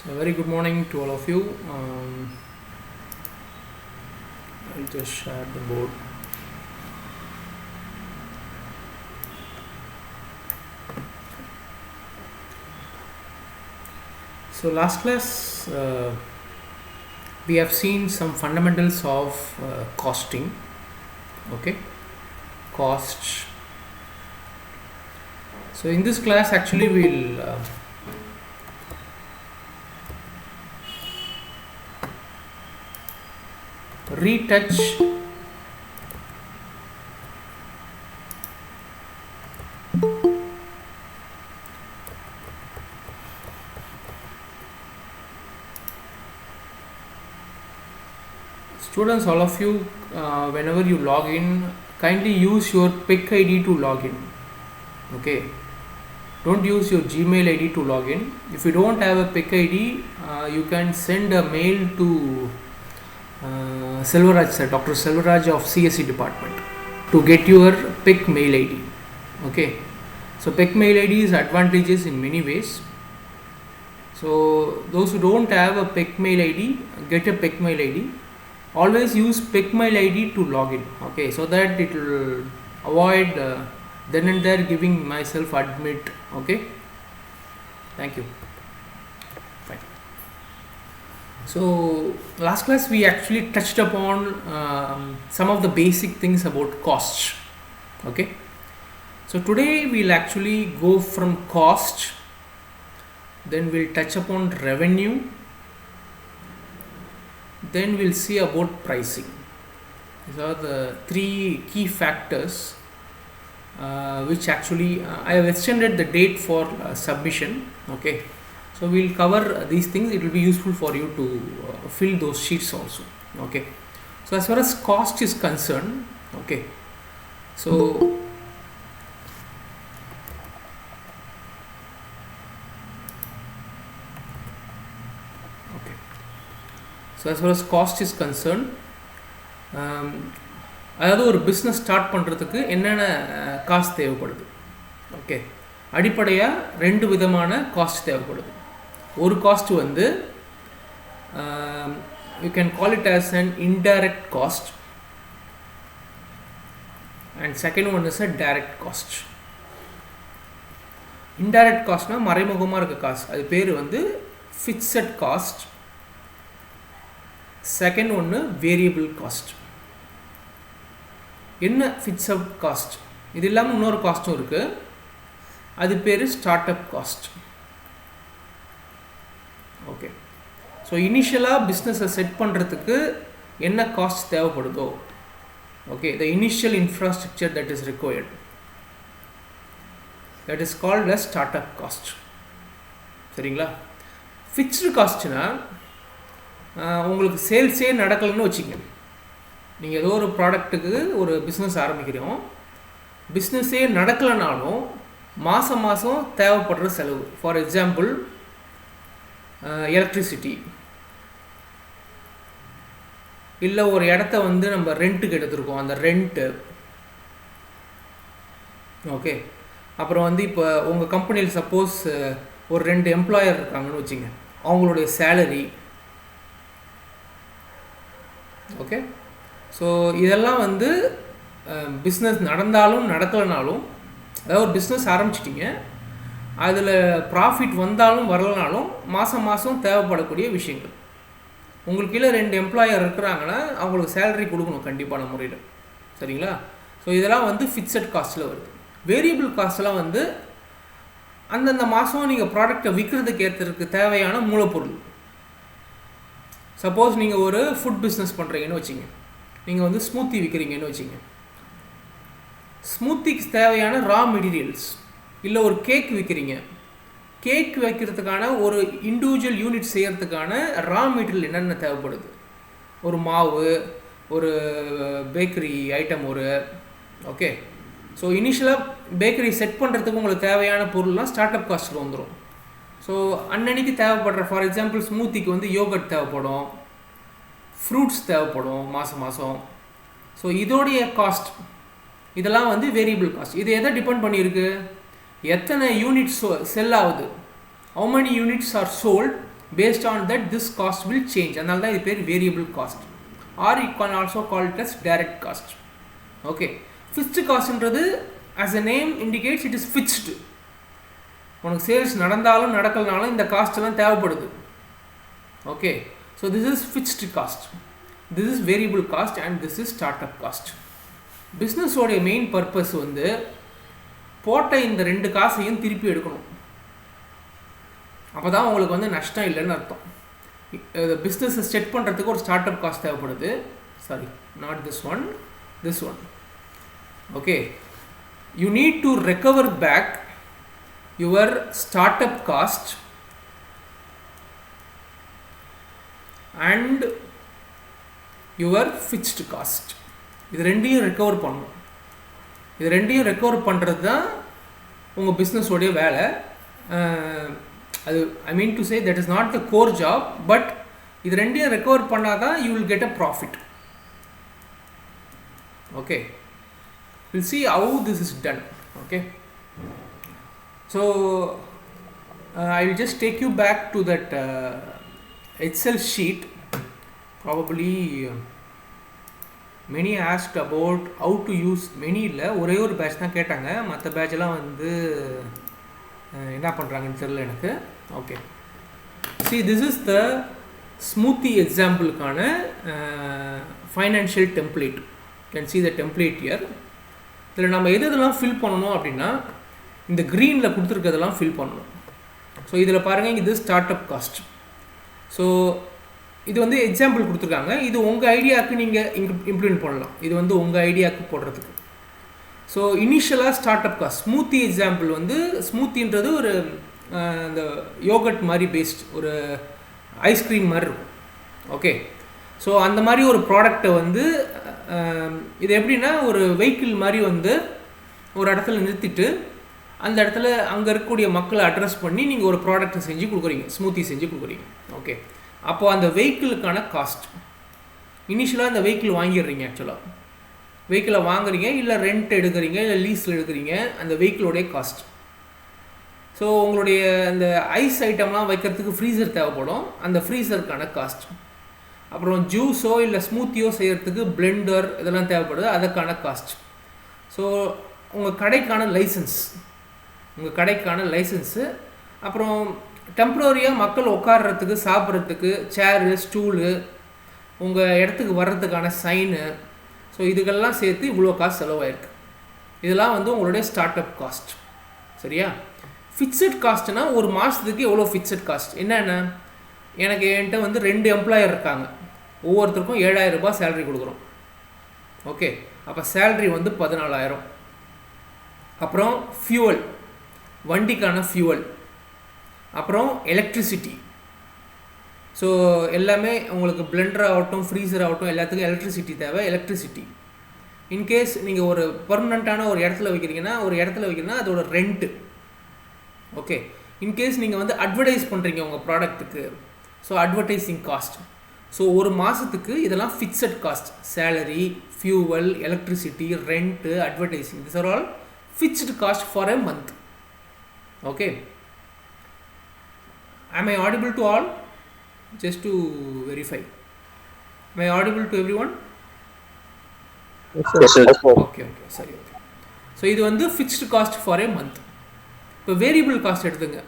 So, very good morning to all of you. I'll just share the board. So, last class we have seen some fundamentals of costing. Okay, costs. So, in this class, actually, we'll retouch students, all of you, whenever you log in, kindly use your PIC ID to log in. Okay, don't use your Gmail ID to log in. If you don't have a PIC ID, you can send a mail to Selvaraj sir, Dr. Selvaraj of CSE department to get your PIC mail ID. Okay, so PIC mail ID is advantageous in many ways. So those who don't have a PIC mail ID, get a PIC mail ID. Always use PIC mail ID to log in. Okay, so that it will avoid then and there giving myself admit. Okay, thank you. Fine. So last class we actually touched upon some of the basic things about costs. Okay, so today we'll actually go from cost, then we'll touch upon revenue, then we'll see about pricing. These are the three key factors which actually I have extended the date for submission. Okay, so we'll cover these things. It will be useful for you to fill those sheets also. Okay, so as far as cost is concerned, okay, so as far as cost is concerned, அதாவது ஒரு business start பண்ணுறதுக்கு என்னென்ன cost தேவைப்படுது. Okay, அடிப்படையாக ரெண்டு விதமான cost தேவைப்படுது. ஒரு காஸ்ட் வந்து you can call it as an indirect cost and second one is a direct cost. Indirect காஸ்ட்னால் மறைமுகமாக இருக்க காஸ்ட், அது பேர் வந்து ஃபிக்ஸட் காஸ்ட். செகண்ட் ஒன்று வேரியபிள் காஸ்ட். என்ன ஃபிக்ஸட் காஸ்ட்? இது இல்லாமல் இன்னொரு காஸ்ட்டும் இருக்குது, அது பேர் ஸ்டார்ட் அப் காஸ்ட். ஓகே, ஸோ இனிஷியலாக பிஸ்னஸை செட் பண்ணுறதுக்கு என்ன காஸ்ட் தேவைப்படுதோ, okay, the initial infrastructure that is required, that is called as start up cost. சரிங்களா? ஃபிக்ஸ்டு காஸ்ட்னா உங்களுக்கு சேல்ஸே நடக்கலைன்னு வச்சுக்கோங்க. நீங்கள் ஏதோ ஒரு ப்ராடக்ட்டுக்கு ஒரு பிஸ்னஸ் ஆரம்பிக்கிறோம், பிஸ்னஸே நடக்கலைனாலும் மாதம் மாதம் தேவைப்படுற செலவு. ஃபார் எக்ஸாம்பிள் எலக்ட்ரிசிட்டி, இல்லை ஒரு இடத்த வந்து நம்ம ரெண்ட்டுக்கு எடுத்துருக்கோம், அந்த ரெண்ட்டு. ஓகே, அப்புறம் வந்து இப்போ உங்கள் கம்பெனியில் சப்போஸ் ஒரு 2 எம்ப்ளாயர் இருக்காங்கன்னு வச்சுங்க, அவங்களுடைய சேலரி. ஓகே, ஸோ இதெல்லாம் வந்து பிஸ்னஸ் நடந்தாலும் நடக்கலைனாலும், அதாவது ஒரு பிஸ்னஸ் ஆரம்பிச்சிட்டிங்க, அதில் ப்ராஃபிட் வந்தாலும் வரலனாலும் மாதம் மாதம் தேவைப்படக்கூடிய விஷயங்கள். உங்களுக்கு கீழே 2 எம்ப்ளாயர் இருக்கிறாங்கன்னா அவங்களுக்கு சேலரி கொடுக்கணும் கண்டிப்பான முறையில். சரிங்களா? ஸோ இதெல்லாம் வந்து ஃபிக்ஸட் காஸ்ட்டில் வருது. வேரியபிள் காஸ்ட்லாம் வந்து அந்தந்த மாதம் நீங்கள் ப்ராடக்டை விற்கிறதுக்கு ஏற்றுறதுக்கு தேவையான மூலப்பொருள். சப்போஸ் நீங்கள் ஒரு ஃபுட் பிஸ்னஸ் பண்ணுறீங்கன்னு வச்சுங்க, நீங்கள் வந்து ஸ்மூத்தி விற்கிறீங்கன்னு வச்சுங்க, ஸ்மூத்திக்கு தேவையான ரா மெட்டீரியல்ஸ். இல்லை ஒரு கேக் விற்கிறீங்க, கேக் வைக்கிறதுக்கான ஒரு இண்டிவிஜுவல் யூனிட் செய்கிறதுக்கான ரா மெட்டீரியல் என்னென்ன தேவைப்படுது, ஒரு மாவு, ஒரு பேக்கரி ஐட்டம் ஒரு. ஓகே, ஸோ இனிஷியலாக பேக்கரி செட் பண்ணுறதுக்கு உங்களுக்கு தேவையான பொருள்லாம் ஸ்டார்ட் அப் காஸ்ட்டில் வந்துடும். ஸோ அன்னன்னைக்கு தேவைப்படுற, ஃபார் எக்ஸாம்பிள் ஸ்மூத்திக்கு வந்து யோகட் தேவைப்படும், ஃப்ரூட்ஸ் தேவைப்படும் மாதம் மாதம். ஸோ இதோடைய காஸ்ட், இதெல்லாம் வந்து வேரியபிள் காஸ்ட். இது எதை டிபெண்ட் பண்ணியிருக்கு? எத்தனை யூனிட்ஸ் செல் ஆகுது, how many units are sold based on that this cost will change. அதனால தான் இது பேர் variable cost, or you can also call it as direct cost. Okay, fixed cost ன்றது as a name indicates it is fixed. உனக்கு sales நடந்தாலும் நடக்கலனாலும் இந்த cost எல்லாம் தேவைப்படுது. Okay, so this is fixed cost, this is variable cost and this is start up cost. பிஸ்னஸோடைய main purpose வந்து போட்ட இந்த 2 காசையும் திருப்பி எடுக்கணும். அப்போ தான் உங்களுக்கு வந்து நஷ்டம் இல்லைன்னு அர்த்தம். பிஸ்னஸை செட் பண்ணுறதுக்கு ஒரு ஸ்டார்ட் அப் காஸ்ட் தேவைப்படுது. Sorry, not this one, this one. Okay, you need to recover back your startup cost and your fixed cost. இது ரெண்டையும் ரெக்கவர் பண்ணணும். இது ரெண்டையும் ரெக்கவர் பண்ணுறது தான் உங்கள் பிஸ்னஸோடைய வேலை. அது I mean to say that is not the core job, but இது ரெண்டையும் ரெக்கவர் பண்ணால் தான் you will get a profit. Okay, will see how this is done. Okay, so I will just take you back to that Excel sheet. Probably many asked about how to use. many இல்லை, ஒரே ஒரு batch தான் கேட்டாங்க, மற்ற பேட்செல்லாம் வந்து என்ன பண்ணுறாங்கன்னு தெரியல எனக்கு. Okay, see this is the smoothie எக்ஸாம்பிளுக்கான financial template. You can see the template here. இதில் நம்ம எதெல்லாம் ஃபில் பண்ணணும் அப்படின்னா இந்த க்ரீனில் கொடுத்துருக்கிறதெல்லாம் ஃபில் பண்ணணும். ஸோ இதில் பாருங்கள், இது ஸ்டார்ட் அப் காஸ்ட். ஸோ இது வந்து எக்ஸாம்பிள் கொடுத்துருக்காங்க. இது உங்கள் ஐடியாவுக்கு நீங்கள் இம்ப்ளிமெண்ட் பண்ணலாம். இது வந்து உங்கள் ஐடியாவுக்கு போடுறதுக்கு. ஸோ இனிஷியலாக start up cost, smoothie example வந்து ஸ்மூத்தின்றது ஒரு இந்த யோகட் மாதிரி பேஸ்ட் ஒரு ஐஸ்கிரீம் மாதிரி இருக்கும். ஓகே, ஸோ அந்த மாதிரி ஒரு ப்ராடக்டை வந்து இது எப்படின்னா ஒரு வெஹிக்கிள் மாதிரி வந்து ஒரு இடத்துல நிறுத்திட்டு அந்த இடத்துல அங்கே இருக்கக்கூடிய மக்களை அட்ரஸ் பண்ணி நீங்கள் ஒரு ப்ராடக்ட்டை செஞ்சு கொடுக்குறீங்க, ஸ்மூத்தி செஞ்சு கொடுக்குறீங்க. ஓகே, அப்போது அந்த வெஹிக்கிளுக்கான காஸ்ட், இனிஷியலாக அந்த வெஹிக்கிள் வாங்கிடுறீங்க. ஆக்சுவலாக வெஹிக்கிளை வாங்குறீங்க, இல்லை ரெண்ட் எடுக்கிறீங்க, இல்லை லீஸில் எடுக்கிறீங்க, அந்த வெஹிக்கிளோடைய காஸ்ட். ஸோ உங்களுடைய அந்த ஐஸ் ஐட்டம்லாம் வைக்கிறதுக்கு ஃப்ரீசர் தேவைப்படும், அந்த ஃப்ரீசருக்கான காஸ்ட். அப்புறம் ஜூஸோ இல்லை ஸ்மூத்தியோ செய்கிறதுக்கு பிளெண்டர் இதெல்லாம் தேவைப்படுது, அதுக்கான காஸ்ட். ஸோ உங்கள் கடைக்கான லைசன்ஸு, அப்புறம் டெம்ப்ரரியாக மக்கள் உட்கார்றதுக்கு சாப்பிட்றதுக்கு சேரு ஸ்டூலு, உங்கள் இடத்துக்கு வர்றதுக்கான சைனு, ஸோ இதுக்கெல்லாம் சேர்த்து இவ்வளோ காசு செலவாயிருக்கு. இதெல்லாம் வந்து உங்களுடைய ஸ்டார்ட் அப் காஸ்ட். சரியா? ஃபிக்ஸட் காஸ்ட்னா ஒரு மாதத்துக்கு எவ்வளோ ஃபிக்ஸட் காஸ்ட் என்னென்ன? எனக்கு என்கிட்ட வந்து 2 எம்ப்ளாயர் இருக்காங்க, ஒவ்வொருத்தருக்கும் 7000 ரூபாய் சேலரி கொடுக்குறோம். ஓகே, அப்போ சேலரி வந்து 14000. அப்புறம் ஃபியூவல், வண்டிக்கான ஃபியூவல், அப்புறம் எலக்ட்ரிசிட்டி. ஸோ எல்லாமே உங்களுக்கு பிளெண்டர் ஆகட்டும் ஃப்ரீசர் ஆகட்டும் எல்லாத்துக்கும் எலக்ட்ரிசிட்டி தேவை. எலக்ட்ரிசிட்டி இன்கேஸ் நீங்கள் ஒரு பர்மனண்ட்டான ஒரு இடத்துல வைக்கிறீங்கன்னா அதோட ரெண்ட்டு. ஓகே, இன்கேஸ் நீங்கள் வந்து அட்வர்டைஸ் பண்ணுறீங்க உங்கள் ப்ராடக்ட்டுக்கு, ஸோ அட்வர்டைஸிங் காஸ்ட். ஸோ ஒரு மாதத்துக்கு இதெல்லாம் fixed cost, salary, fuel, electricity, rent, advertising, this are all fixed cost for a month. Okay, am I audible to all? Just to verify, am I audible to everyone? Yes sir. Okay, சரி. Okay, so இது வந்து fixed cost for a month. இப்போ variable cost எடுத்துங்க.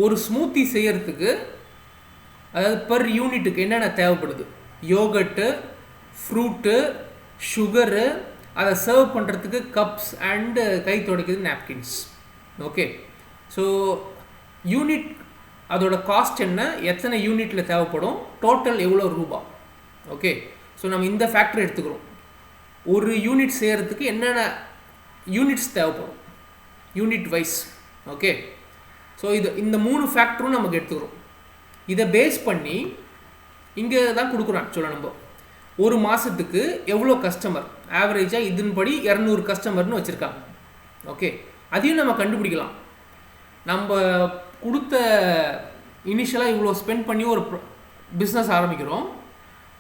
ஒரு smoothie செய்கிறதுக்கு, அதாவது per யூனிட்டுக்கு என்னென்ன தேவைப்படுது, யோகட்டு, ஃப்ரூட்டு, சுகரு, அதை சர்வ் பண்ணுறதுக்கு கப்ஸ் அண்டு கை துடைக்கிறது நாப்கின்ஸ். ஓகே, ஸோ யூனிட் அதோட காஸ்ட் என்ன, எத்தனை யூனிட்டில் தேவைப்படும், டோட்டல் எவ்வளோ ரூபா. ஓகே, ஸோ நம்ம இந்த ஃபேக்டர் எடுத்துக்கிறோம். ஒரு யூனிட் செய்கிறதுக்கு என்னென்ன யூனிட்ஸ் தேவைப்படும் யூனிட் வைஸ். ஓகே, ஸோ இந்த 3 ஃபேக்டரும் நமக்கு எடுத்துக்கிறோம். இதை பேஸ் பண்ணி இங்கே தான் கொடுக்குறோம். ஆக்சுவலாக நம்ம ஒரு மாதத்துக்கு எவ்வளோ கஸ்டமர், ஆவரேஜாக இதன்படி 200 கஸ்டமர்னு வச்சுருக்காங்க. ஓகே, அதையும் நம்ம கண்டுபிடிக்கலாம். நம்ம கொடுத்த இனிஷியலாக இவ்வளோ ஸ்பெண்ட் பண்ணி ஒரு பிஸ்னஸ் ஆரம்பிக்கிறோம்.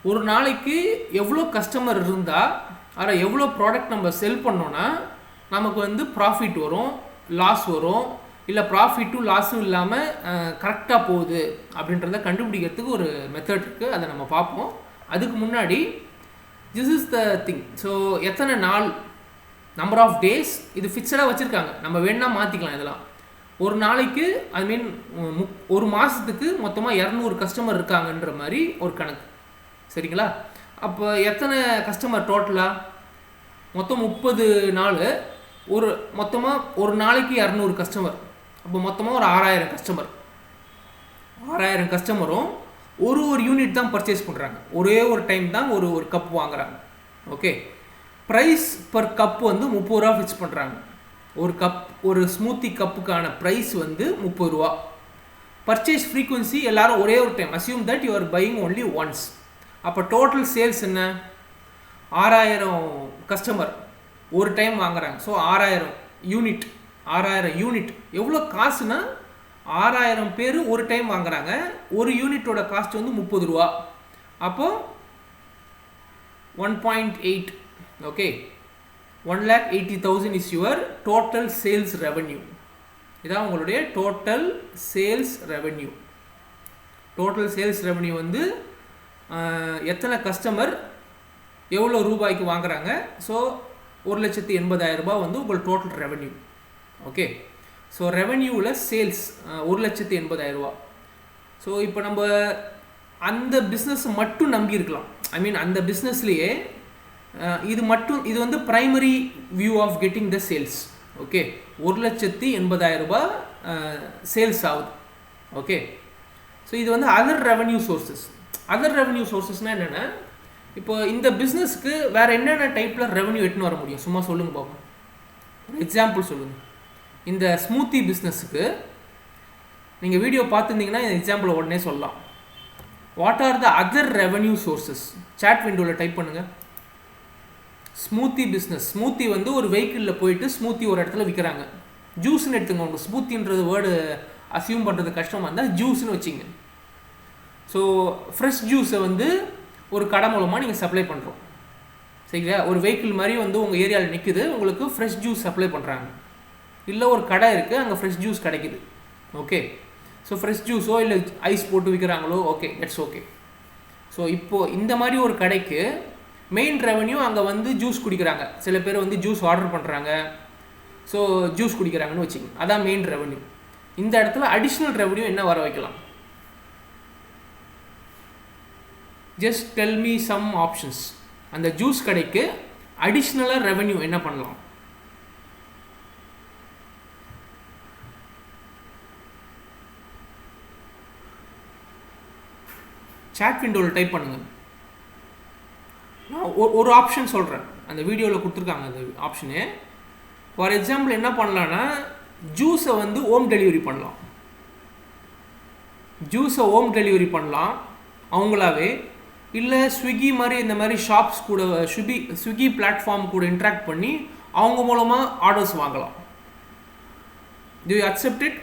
ஒரு நாளைக்கு எவ்வளோ கஸ்டமர் இருந்தால் அதில் எவ்வளோ ப்ராடக்ட் நம்ம செல் பண்ணோன்னா நமக்கு வந்து ப்ராஃபிட் வரும், லாஸ் வரும், இல்லை ப்ராஃபிட்டும் லாஸும் இல்லாமல் கரெக்டாக போகுது அப்படின்றத கண்டுபிடிக்கிறதுக்கு ஒரு மெத்தட் இருக்குது, அதை நம்ம பார்ப்போம். அதுக்கு முன்னாடி this is the thing. So எத்தனை நாள், நம்பர் ஆஃப் டேஸ் இது ஃபிக்ஸடாக வச்சுருக்காங்க, நம்ம வேணால் மாற்றிக்கலாம். இதெல்லாம் ஒரு நாளைக்கு ஐ மீன் ஒரு மாதத்துக்கு மொத்தமாக 200 கஸ்டமர் இருக்காங்கன்ற மாதிரி ஒரு கணக்கு, சரிங்களா? அப்போ எத்தனை கஸ்டமர் டோட்டலாக? மொத்தம் 30 நாள், மொத்தமாக ஒரு நாளைக்கு 200 கஸ்டமர், அப்போ மொத்தமாக ஒரு 6000 கஸ்டமர். 6000 கஸ்டமரும் ஒரு யூனிட் தான் பர்ச்சேஸ் பண்ணுறாங்க, ஒரே ஒரு டைம் தான் ஒரு கப் வாங்குறாங்க. ஓகே, ப்ரைஸ் பர் கப் வந்து 30 ரூபா ஃபிக்ஸ் பண்ணுறாங்க. ஒரு கப், ஒரு ஸ்மூத்தி கப்புக்கான ப்ரைஸ் வந்து 30 ரூபா. பர்ச்சேஸ் ஃப்ரீக்வன்சி எல்லாரும் ஒரே ஒரு time, assume that you are buying only once. அப்போ டோட்டல் சேல்ஸ் என்ன? 6000 கஸ்டமர் ஒரு டைம் வாங்குறாங்க. ஸோ 6000 யூனிட், 6000 யூனிட் எவ்வளோ காசுனா 6000 பேர் ஒரு டைம் வாங்குறாங்க. ஒரு யூனிட்டோட காஸ்ட் வந்து 30 ரூபா. அப்போது 1.8. Okay, 1,80,000 is your total sales revenue. இதான் உங்களுடைய total sales revenue. Total sales revenue வந்து எத்தனை கஸ்டமர் எவ்வளோ ரூபாய்க்கு வாங்குறாங்க. ஸோ 1,80,000 ரூபாய் வந்து உங்கள் டோட்டல் ரெவன்யூ. ஓகே, ஸோ ரெவன்யூவில் சேல்ஸ் 1,80,000 ரூபா. ஸோ இப்போ நம்ம அந்த பிஸ்னஸ் மட்டும் நம்பி இருக்கலாம். ஐ மீன் அந்த பிஸ்னஸ்லேயே இது வந்து primary view of getting the sales. Okay, 1,80,000 ரூபாய் சேல்ஸ் ஆகுது. ஓகே, ஸோ இது வந்து other revenue sources. Other revenue சோர்சஸ்னால் என்னென்னா, இப்போ இந்த பிஸ்னஸ்க்கு வேறு என்னென்ன டைப்பில் ரெவன்யூ எட்டுன்னு வர முடியும்? சும்மா சொல்லுங்க பார்ப்போம், ஒரு எக்ஸாம்பிள் சொல்லுங்கள். இந்த ஸ்மூத்தி பிஸ்னஸுக்கு நீங்கள் வீடியோ பார்த்துருந்தீங்கன்னா இந்த எக்ஸாம்பிளை உடனே சொல்லலாம். What are the other revenue sources? Chat விண்டோவில் டைப் பண்ணுங்கள். Smoothie business. ஸ்மூத்தி வந்து ஒரு வெஹிக்கிளில் போயிட்டு ஸ்மூத்தி ஒரு இடத்துல விற்கிறாங்க. ஜூஸ்ன்னு எடுத்துங்க. உங்களுக்கு ஸ்மூத்தின்றது வேர்டு அசியூம் பண்ணுறது கஷ்டமாக இருந்தால் ஜூஸ்ன்னு வச்சிங்க. ஸோ ஃப்ரெஷ் ஜூஸை வந்து ஒரு கடை மூலமாக நீங்கள் சப்ளை பண்ணுறோம், சரிங்களா? ஒரு வெஹிக்கிள் மாதிரி வந்து உங்கள் ஏரியாவில் நிற்குது, உங்களுக்கு ஃப்ரெஷ் ஜூஸ் சப்ளை பண்ணுறாங்க. இல்லை ஒரு கடை இருக்குது, அங்கே ஃப்ரெஷ் ஜூஸ் கிடைக்குது. ஓகே, ஸோ ஃப்ரெஷ் ஜூஸோ இல்லை ஐஸ் போட்டு விற்கிறாங்களோ, ஓகே, தட்ஸ் ஓகே. ஸோ இப்போது இந்த மாதிரி ஒரு கடைக்கு மெயின் ரெவன்யூ அங்கே வந்து ஜூஸ் குடிக்கிறாங்க. சில பேர் வந்து ஜூஸ் ஆர்டர் பண்ணுறாங்க, ஸோ ஜூஸ் குடிக்கிறாங்கன்னு வச்சுக்கோங்க, அதான் மெயின் ரெவன்யூ. இந்த இடத்துல அடிஷ்னல் ரெவன்யூ என்ன வர வைக்கலாம்? Just tell me some options. அந்த ஜூஸ் கடைக்கு அடிஷ்னலாக ரெவன்யூ என்ன பண்ணலாம்? சாட் விண்டோவில் டைப் பண்ணுங்கள். நான் ஒரு ஆப்ஷன் சொல்கிறேன், அந்த வீடியோவில் கொடுத்துருக்காங்க அந்த ஆப்ஷனு. ஃபார் எக்ஸாம்பிள் என்ன பண்ணலான்னா, ஜூஸை வந்து ஹோம் டெலிவரி பண்ணலாம். ஜூஸை ஹோம் டெலிவரி பண்ணலாம் அவங்களாவே. இல்லை ஸ்விக்கி மாதிரி இந்த மாதிரி ஷாப்ஸ் கூட, ஸ்விக்கி பிளாட்ஃபார்ம் கூட இன்ட்ராக்ட் பண்ணி அவங்க மூலமாக ஆர்டர்ஸ் வாங்கலாம். To you accept it?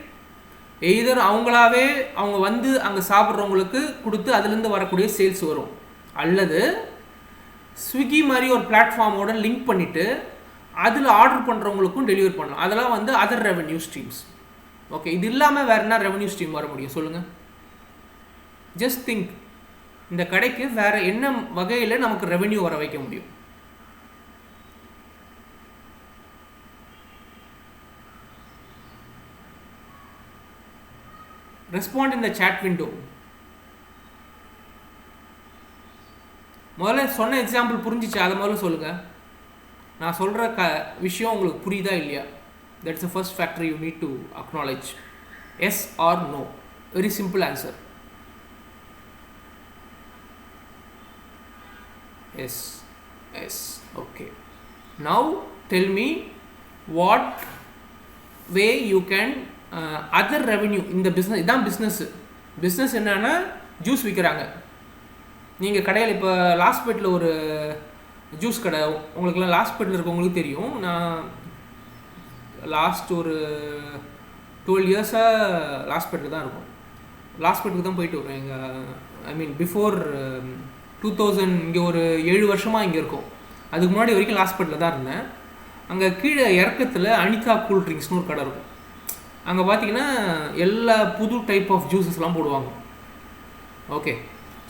Either அவங்களாவே அவங்க வந்து அங்கே சாப்பிட்றவங்களுக்கு கொடுத்து அதுலேருந்து வரக்கூடிய சேல்ஸ் வரும், அல்லது ஸ்விக்கி மாதிரி ஒரு பிளாட்ஃபார்மோட லிங்க் பண்ணிவிட்டு அதில் ஆர்டர் பண்ணுறவங்களுக்கும் டெலிவரி பண்ணலாம். அதெல்லாம் வந்து அதர் ரெவன்யூ ஸ்ட்ரீம்ஸ். ஓகே, இது இல்லாமல் வேறு என்ன ரெவன்யூ ஸ்ட்ரீம் வர முடியும் சொல்லுங்கள்? ஜஸ்ட் திங்க், இந்த கடைக்கு வேறு என்ன வகையில் நமக்கு ரெவன்யூ வர வைக்க முடியும்? ரெஸ்பாண்ட் இன் த சாட் விண்டோ. முதல்ல சொன்ன எக்ஸாம்பிள் புரிஞ்சிச்சு, அதை முதல்ல சொல்லுங்கள். நான் சொல்கிற விஷயம் உங்களுக்கு புரியுதா இல்லையா? That's the first factor you need to acknowledge. Yes or no, very simple answer. Yes, yes, okay. Now tell me what way you can other revenue. இந்த பிஸ்னஸ், இதான் பிஸ்னஸ்ஸு. பிஸ்னஸ் என்னன்னா, ஜூஸ் விற்கிறாங்க. நீங்கள் கடையில் இப்போ லாஸ்பேட்டில் ஒரு ஜூஸ் கடை, உங்களுக்குலாம் லாஸ்பேட்டில் இருக்கவங்களுக்கு தெரியும். நான் லாஸ்ட் ஒரு 12 இயர்ஸாக லாஸ்பேட்டில் தான் இருக்கும். லாஸ்பேட்டுக்கு தான் போயிட்டு வருவேன். எங்கள் ஐ மீன் பிஃபோர் 2000, இங்கே ஒரு 7 வருஷமாக இங்கே இருக்கும். அதுக்கு முன்னாடி வரைக்கும் லாஸ்பேட்டில் தான் இருந்தேன். அங்கே கீழே இறக்கத்தில் அனிதா கூல் ட்ரிங்க்ஸ்னு ஒரு கடை இருக்கும். அங்கே பார்த்தீங்கன்னா எல்லா புது டைப் ஆஃப் ஜூஸஸ்லாம் போடுவாங்க. ஓகே,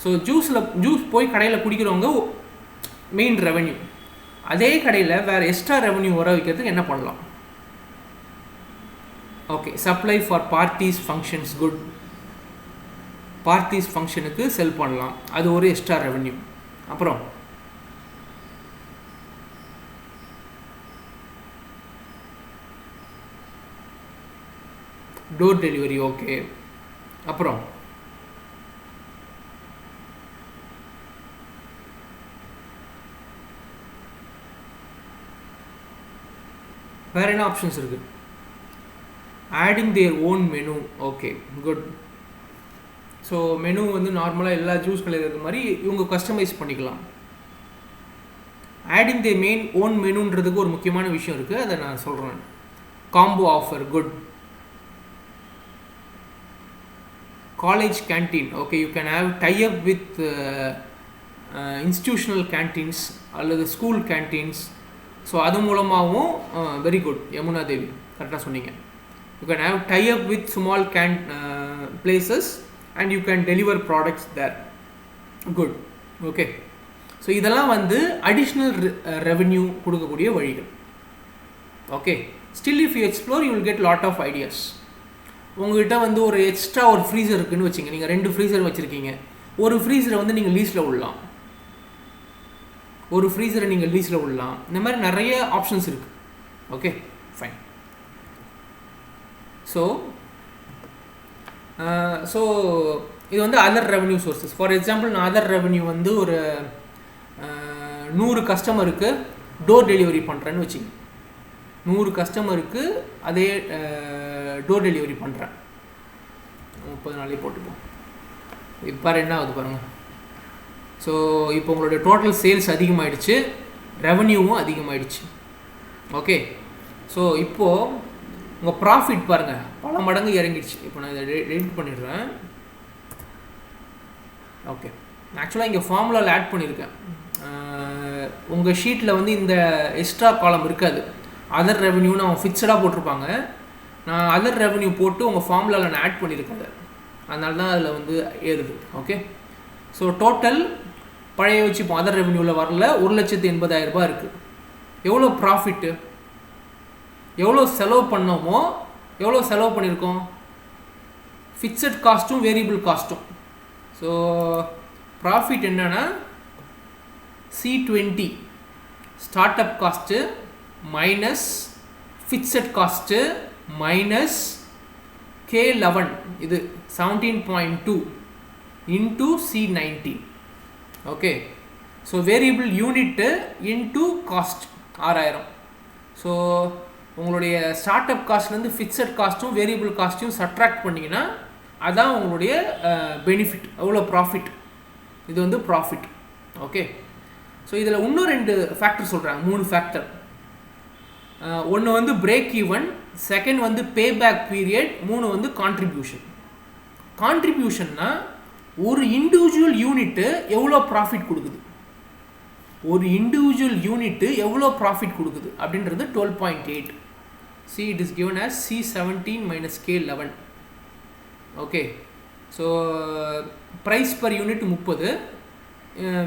ஸோ ஜூஸ் போய் கடையில் குடிக்கிறவங்க மெயின் ரெவென்யூ. அதே கடையில் வேறு எக்ஸ்ட்ரா ரெவென்யூ வர வைக்கிறதுக்கு என்ன பண்ணலாம்? Okay, supply for parties functions good. Parties ஃபங்க்ஷனுக்கு செல் பண்ணலாம், அது ஒரு எக்ஸ்ட்ரா ரெவென்யூ. அப்புறம் டோர் டெலிவரி. ஓகே, அப்புறம் வேறு என்ன ஆப்ஷன்ஸ் இருக்குது? Adding their own menu. Okay, good. So menu வந்து நார்மலாக எல்லா ஜூஸ் கடையில் இருக்கிற மாதிரி இவங்க கஸ்டமைஸ் பண்ணிக்கலாம். ஆடிங் தேர் ஓன் மெனுன்றதுக்கு ஒரு முக்கியமான விஷயம் இருக்குது, அதை நான் சொல்கிறேன். Combo offer. Good. College canteen. Okay, you can have tie up with institutional canteens அல்லது ஸ்கூல் கேன்டீன்ஸ். ஸோ அது மூலமாகவும் வெரி குட் யமுனா தேவி, கரெக்டாக சொன்னீங்க. You can have tie up with small places and you can deliver products there. Good. Okay, so இதெல்லாம் வந்து additional revenue கொடுக்கக்கூடிய வழிகள். Okay, still if you explore you will get lot of ideas. உங்கள்கிட்ட வந்து ஒரு extra ஒரு freezer இருக்குதுன்னு வச்சுங்க, நீங்கள் 2 ஃப்ரீசர் வச்சுருக்கீங்க. ஒரு ஃப்ரீசரை வந்து நீங்கள் லீஸில் விடலாம், ஒரு ஃப்ரீசரை நீங்கள் லீஸில் விடலாம். இந்த மாதிரி நிறைய ஆப்ஷன்ஸ் இருக்குது. Okay, fine. ஸோ இது வந்து other revenue sources. For example, நான் அதர் ரெவென்யூ வந்து ஒரு 100 கஸ்டமருக்கு டோர் டெலிவரி பண்ணுறேன்னு வச்சுங்க. 100 கஸ்டமருக்கு அதே டோர் டெலிவரி பண்ணுறேன். 30 நாளே போட்டுப்போம். இப்போ என்ன ஆகுது பாருங்கள். ஸோ இப்போ உங்களோட டோட்டல் சேல்ஸ் அதிகமாகிடுச்சு, ரெவன்யூவும் அதிகமாகிடுச்சு. ஓகே, ஸோ இப்போது உங்கள் ப்ராஃபிட் பாருங்கள் பல மடங்கு இறங்கிடுச்சு. இப்போ நான் இதை எடிட் பண்ணிடுறேன். ஓகே, ஆக்சுவலாக இங்கே ஃபார்முலாவில் ஆட் பண்ணியிருக்கேன். உங்கள் ஷீட்டில் வந்து இந்த எக்ஸ்ட்ரா காலம் இருக்காது. அதர் ரெவென்யூன்னு அவன் ஃபிக்ஸடாக போட்டிருப்பாங்க. நான் அதர் ரெவென்யூ போட்டு உங்கள் ஃபார்முலாவில் நான் ஆட் பண்ணியிருக்கேன், அதனால தான் அதில் வந்து ஏறுது. ஓகே, ஸோ டோட்டல் பழைய வச்சுப்போம், அதர் ரெவென்யூவில் வரல 1,80,000 ரூபாய் இருக்குது. எவ்வளோ ப்ராஃபிட்டு, எவ்வளோ செலவு பண்ணோமோ, எவ்வளோ செலவு பண்ணியிருக்கோம்? ஃபிக்ஸட் காஸ்ட்டும் வேரியபிள் காஸ்ட்டும். ஸோ ப்ராஃபிட் என்னென்னா C20 start up cost minus fixed cost minus K11 இது 17.2 into C19. Okay, so variable unit into cost 6000. So உங்களுடைய ஸ்டார்ட் அப் காஸ்ட்லேருந்து ஃபிக்ஸட் காஸ்ட்டும் வேரியபிள் காஸ்ட்டையும் சப்ட்ராக்ட் பண்ணிங்கன்னா அதான் உங்களுடைய பெனிஃபிட், எவ்வளோ ப்ராஃபிட். இது வந்து ப்ராஃபிட். ஓகே, ஸோ இதில் இன்னும் 2 ஃபேக்டர் சொல்கிறாங்க, 3 ஃபேக்டர். ஒன்று வந்து பிரேக் ஈவன், செகண்ட் வந்து பே பேக் பீரியட், 3 வந்து கான்ட்ரிபியூஷன். கான்ட்ரிபியூஷன்னா ஒரு இண்டிவிஜுவல் யூனிட்டு எவ்வளோ ப்ராஃபிட் கொடுக்குது, ஒரு இண்டிவிஜுவல் யூனிட்டு எவ்வளோ ப்ராஃபிட் கொடுக்குது அப்படின்றது 12.8. See, it is given as C17 minus K11. Okay, so price per unit 30,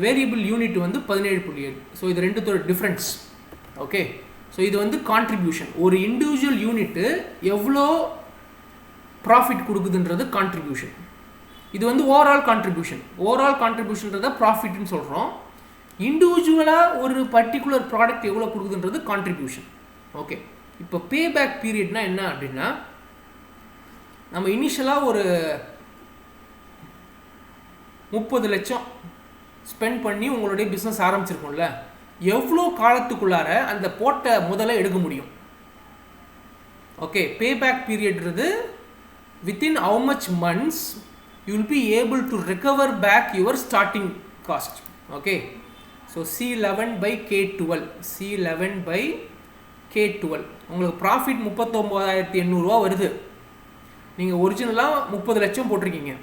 variable unit வந்து 17.7. ஸோ இது ரெண்டுத்தோட டிஃப்ரென்ஸ். ஓகே, ஸோ இது வந்து கான்ட்ரிபியூஷன். ஒரு இண்டிவிஜுவல் யூனிட்டு எவ்வளோ ப்ராஃபிட் கொடுக்குதுன்றது கான்ட்ரிபியூஷன். இது வந்து ஓவரால் கான்ட்ரிபியூஷன். ஓவரால் கான்ட்ரிபியூஷன்றதை ப்ராஃபிட்னு சொல்கிறோம். இண்டிவிஜுவலாக ஒரு பர்டிகுலர் ப்ராடக்ட் எவ்வளோ கொடுக்குதுன்றது கான்ட்ரிபியூஷன். ஓகே, இப்போ பே பேக் பீரியட்னா என்ன அப்படின்னா, நம்ம இனிஷியலாக ஒரு 30 லட்சம் ஸ்பெண்ட் பண்ணி உங்களுடைய பிஸ்னஸ் ஆரம்பிச்சிருக்கோம்ல, எவ்வளோ காலத்துக்குள்ளார அந்த போட்ட முதல்ல எடுக்க முடியும். ஓகே, பே பேக் பீரியட்றது within how much months you will be able to recover back your starting cost. Okay, so C11/K12, C11/K12 உங்களுக்கு ப்ராஃபிட் 39,800 வருது. நீங்கள் ஒரிஜினலாக 30 லட்சம் போட்டிருக்கீங்க.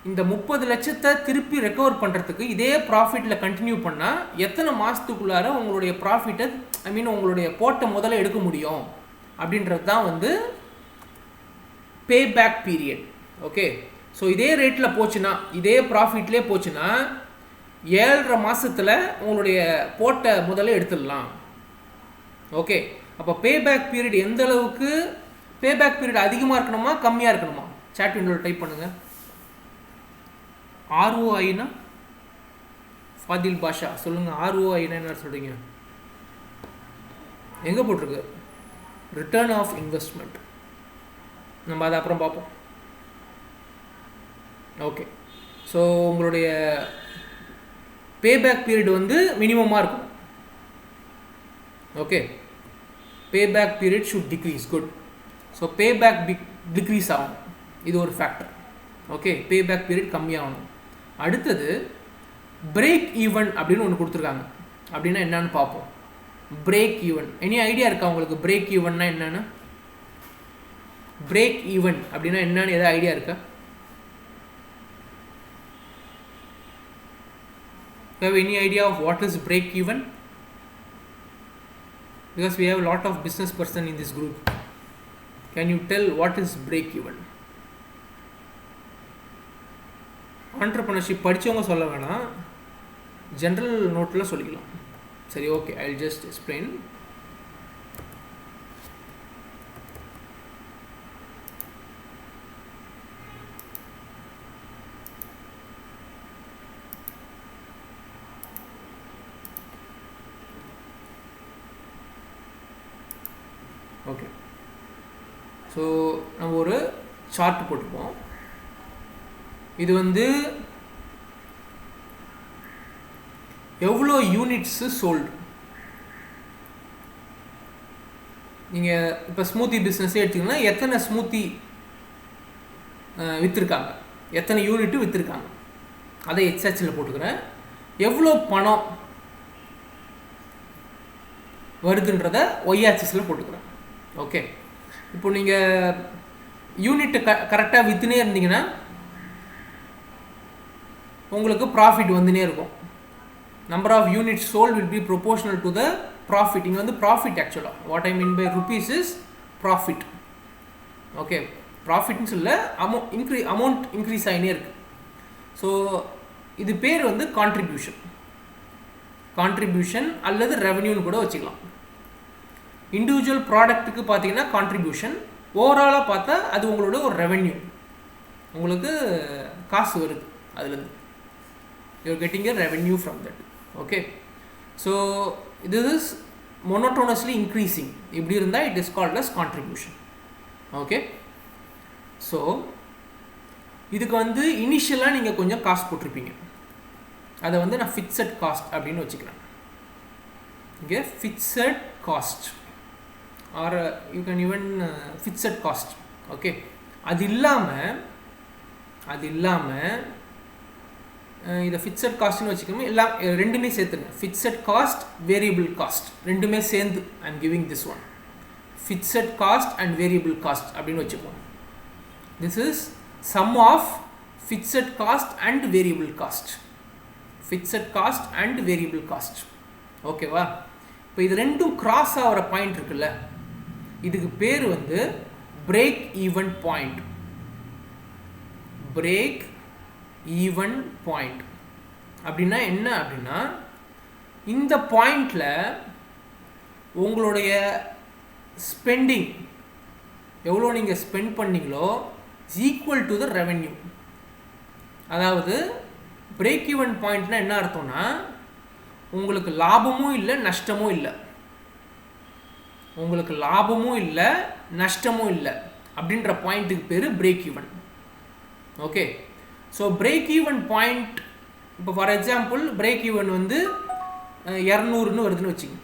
இந்த 30 லட்சத்தை திருப்பி ரெக்கவர் பண்ணுறதுக்கு இதே ப்ராஃபிட்டில் கண்டினியூ பண்ணால் எத்தனை மாதத்துக்குள்ளார உங்களுடைய ப்ராஃபிட்டை உங்களுடைய போட்ட முதல்ல எடுக்க முடியும் அப்படின்றது தான் வந்து பே பேக் பீரியட். ஓகே, ஸோ இதே ரேட்டில் போச்சுன்னா, இதே ப்ராஃபிட்லேயே போச்சுன்னா 7.5 மாதத்தில் உங்களுடைய போட்ட முதல்ல எடுத்துடலாம். ஓகே, அப்போ பே பேக் பீரியட் எந்த அளவுக்கு, பே பேக் பீரியட் அதிகமாக இருக்கணுமா கம்மியாக இருக்கணுமா? சாட் விண்டோவில் டைப் பண்ணுங்கள். ROIனா ஃபாதில் பாஷா சொல்லுங்கள். ROIனா என்ன சொல்கிறீங்க? எங்கே போட்டிருக்கு? Return of investment. நம்ம அதை அப்புறம் பார்ப்போம். ஓகே, ஸோ உங்களுடைய பேபேக் பீரியட் வந்து மினிமமாக இருக்கும். Okay, payback period should decrease. Good. So payback decrease ஆகும், இது ஒரு ஃபேக்டர். ஓகே, பேபேக் பீரியட் கம்மியாகணும். அடுத்தது பிரேக் ஈவன் அப்படின்னு ஒன்று கொடுத்துருக்காங்க. அப்படின்னா என்னன்னு பார்ப்போம். பிரேக் ஈவன், எனி ஐடியா இருக்கா உங்களுக்கு? பிரேக் ஈவன்னா என்னன்னு? பிரேக் ஈவன் அப்படின்னா என்னன்னு ஏதாவது ஐடியா இருக்கா? You have any idea of what is break even? Because we have a lot of business person in this group. Can you tell what is break even? Entrepreneurship படிச்சவங்க சொல்ல வேணாம், general நோட்டில் சொல்லிக்கலாம். சரி, okay, I will just explain. Okay, so நம்ம ஒரு chart போட்டுப்போம். இது வந்து எவ்வளோ யூனிட்ஸு சோல்டு. நீங்கள் இப்போ ஸ்மூத்தி பிஸ்னஸே எடுத்திங்கன்னா எத்தனை ஸ்மூத்தி விற்றுருக்காங்க, எத்தனை யூனிட்டு விற்றுருக்காங்க, அதை எக்ஸாச்சில் போட்டுக்கிறேன். எவ்வளோ பணம் வருதுன்றதை ஒய் ஆக்சிஸில் போட்டுக்கிறேன். ஓகே, இப்போ நீங்கள் யூனிட்டு கரெக்டாக விற்றுனே இருந்தீங்கன்னா உங்களுக்கு ப்ராஃபிட் வந்துனே இருக்கும். Number of units sold will be proportional to the profit. இங்கே வந்து ப்ராஃபிட் ஆக்சுவலாக what I mean by rupees is profit. Okay, ப்ராஃபிட்னு சொல்ல அமௌண்ட் இன்க்ரீஸ் ஆகினே இருக்குது. ஸோ இது பேர் வந்து கான்ட்ரிபியூஷன் அல்லது ரெவன்யூன்னு கூட வச்சுக்கலாம். இண்டிவிஜுவல் ப்ராடக்ட்டுக்கு பார்த்தீங்கன்னா கான்ட்ரிபியூஷன், ஓவராலாக பார்த்தா அது உங்களோட ஒரு ரெவென்யூ, உங்களுக்கு காசு வருது அதுலேருந்து. You're getting a revenue from that. Okay, so இது இஸ் மோனோட்டோனஸ்லி இன்க்ரீசிங். இப்படி இருந்தால் it is called as contribution. Okay, so இதுக்கு வந்து இனிஷியலாக நீங்கள் கொஞ்சம் காஸ்ட் போட்டிருப்பீங்க, அதை வந்து நான் ஃபிக்ஸட் காஸ்ட் அப்படின்னு வச்சுக்கிறேன். இங்கே fixed cost R you can even fixed cost. Okay, அது இல்லாமல் இதை ஃபிக்ஸட் காஸ்ட்னு வச்சுக்கோங்க. எல்லாம் ரெண்டுமே சேர்த்துருங்க. ஃபிக்ஸட் காஸ்ட், வேரியபிள் காஸ்ட் ரெண்டுமே சேர்ந்து I am giving this one. Fixed cost and variable cost அப்படின்னு வச்சுப்போம். This is sum of fixed cost and variable cost. Fixed cost and variable cost. ஓகேவா? இப்போ இது ரெண்டும் கிராஸ் ஆகிற பாயிண்ட் இருக்குல்ல, இதுக்கு பேர் வந்து break even point. Break even point அப்படின்னா என்ன அப்படின்னா, இந்த பாயிண்டில் உங்களுடைய ஸ்பெண்டிங் எவ்வளோ நீங்கள் ஸ்பெண்ட் பண்ணீங்களோ is equal to the revenue. அதாவது பிரேக் ஈவன் பாயிண்ட்னா என்ன அர்த்தம்னா, உங்களுக்கு லாபமும் இல்லை நஷ்டமும் இல்லை, உங்களுக்கு லாபமும் இல்லை நஷ்டமும் இல்லை அப்படின்ற பாயிண்ட்டுக்கு பேர் break even. Okay, so break even point, இப்போ ஃபார் எக்ஸாம்பிள் பிரேக் ஈவன் வந்து 200ன்னு வருதுன்னு வச்சுங்க.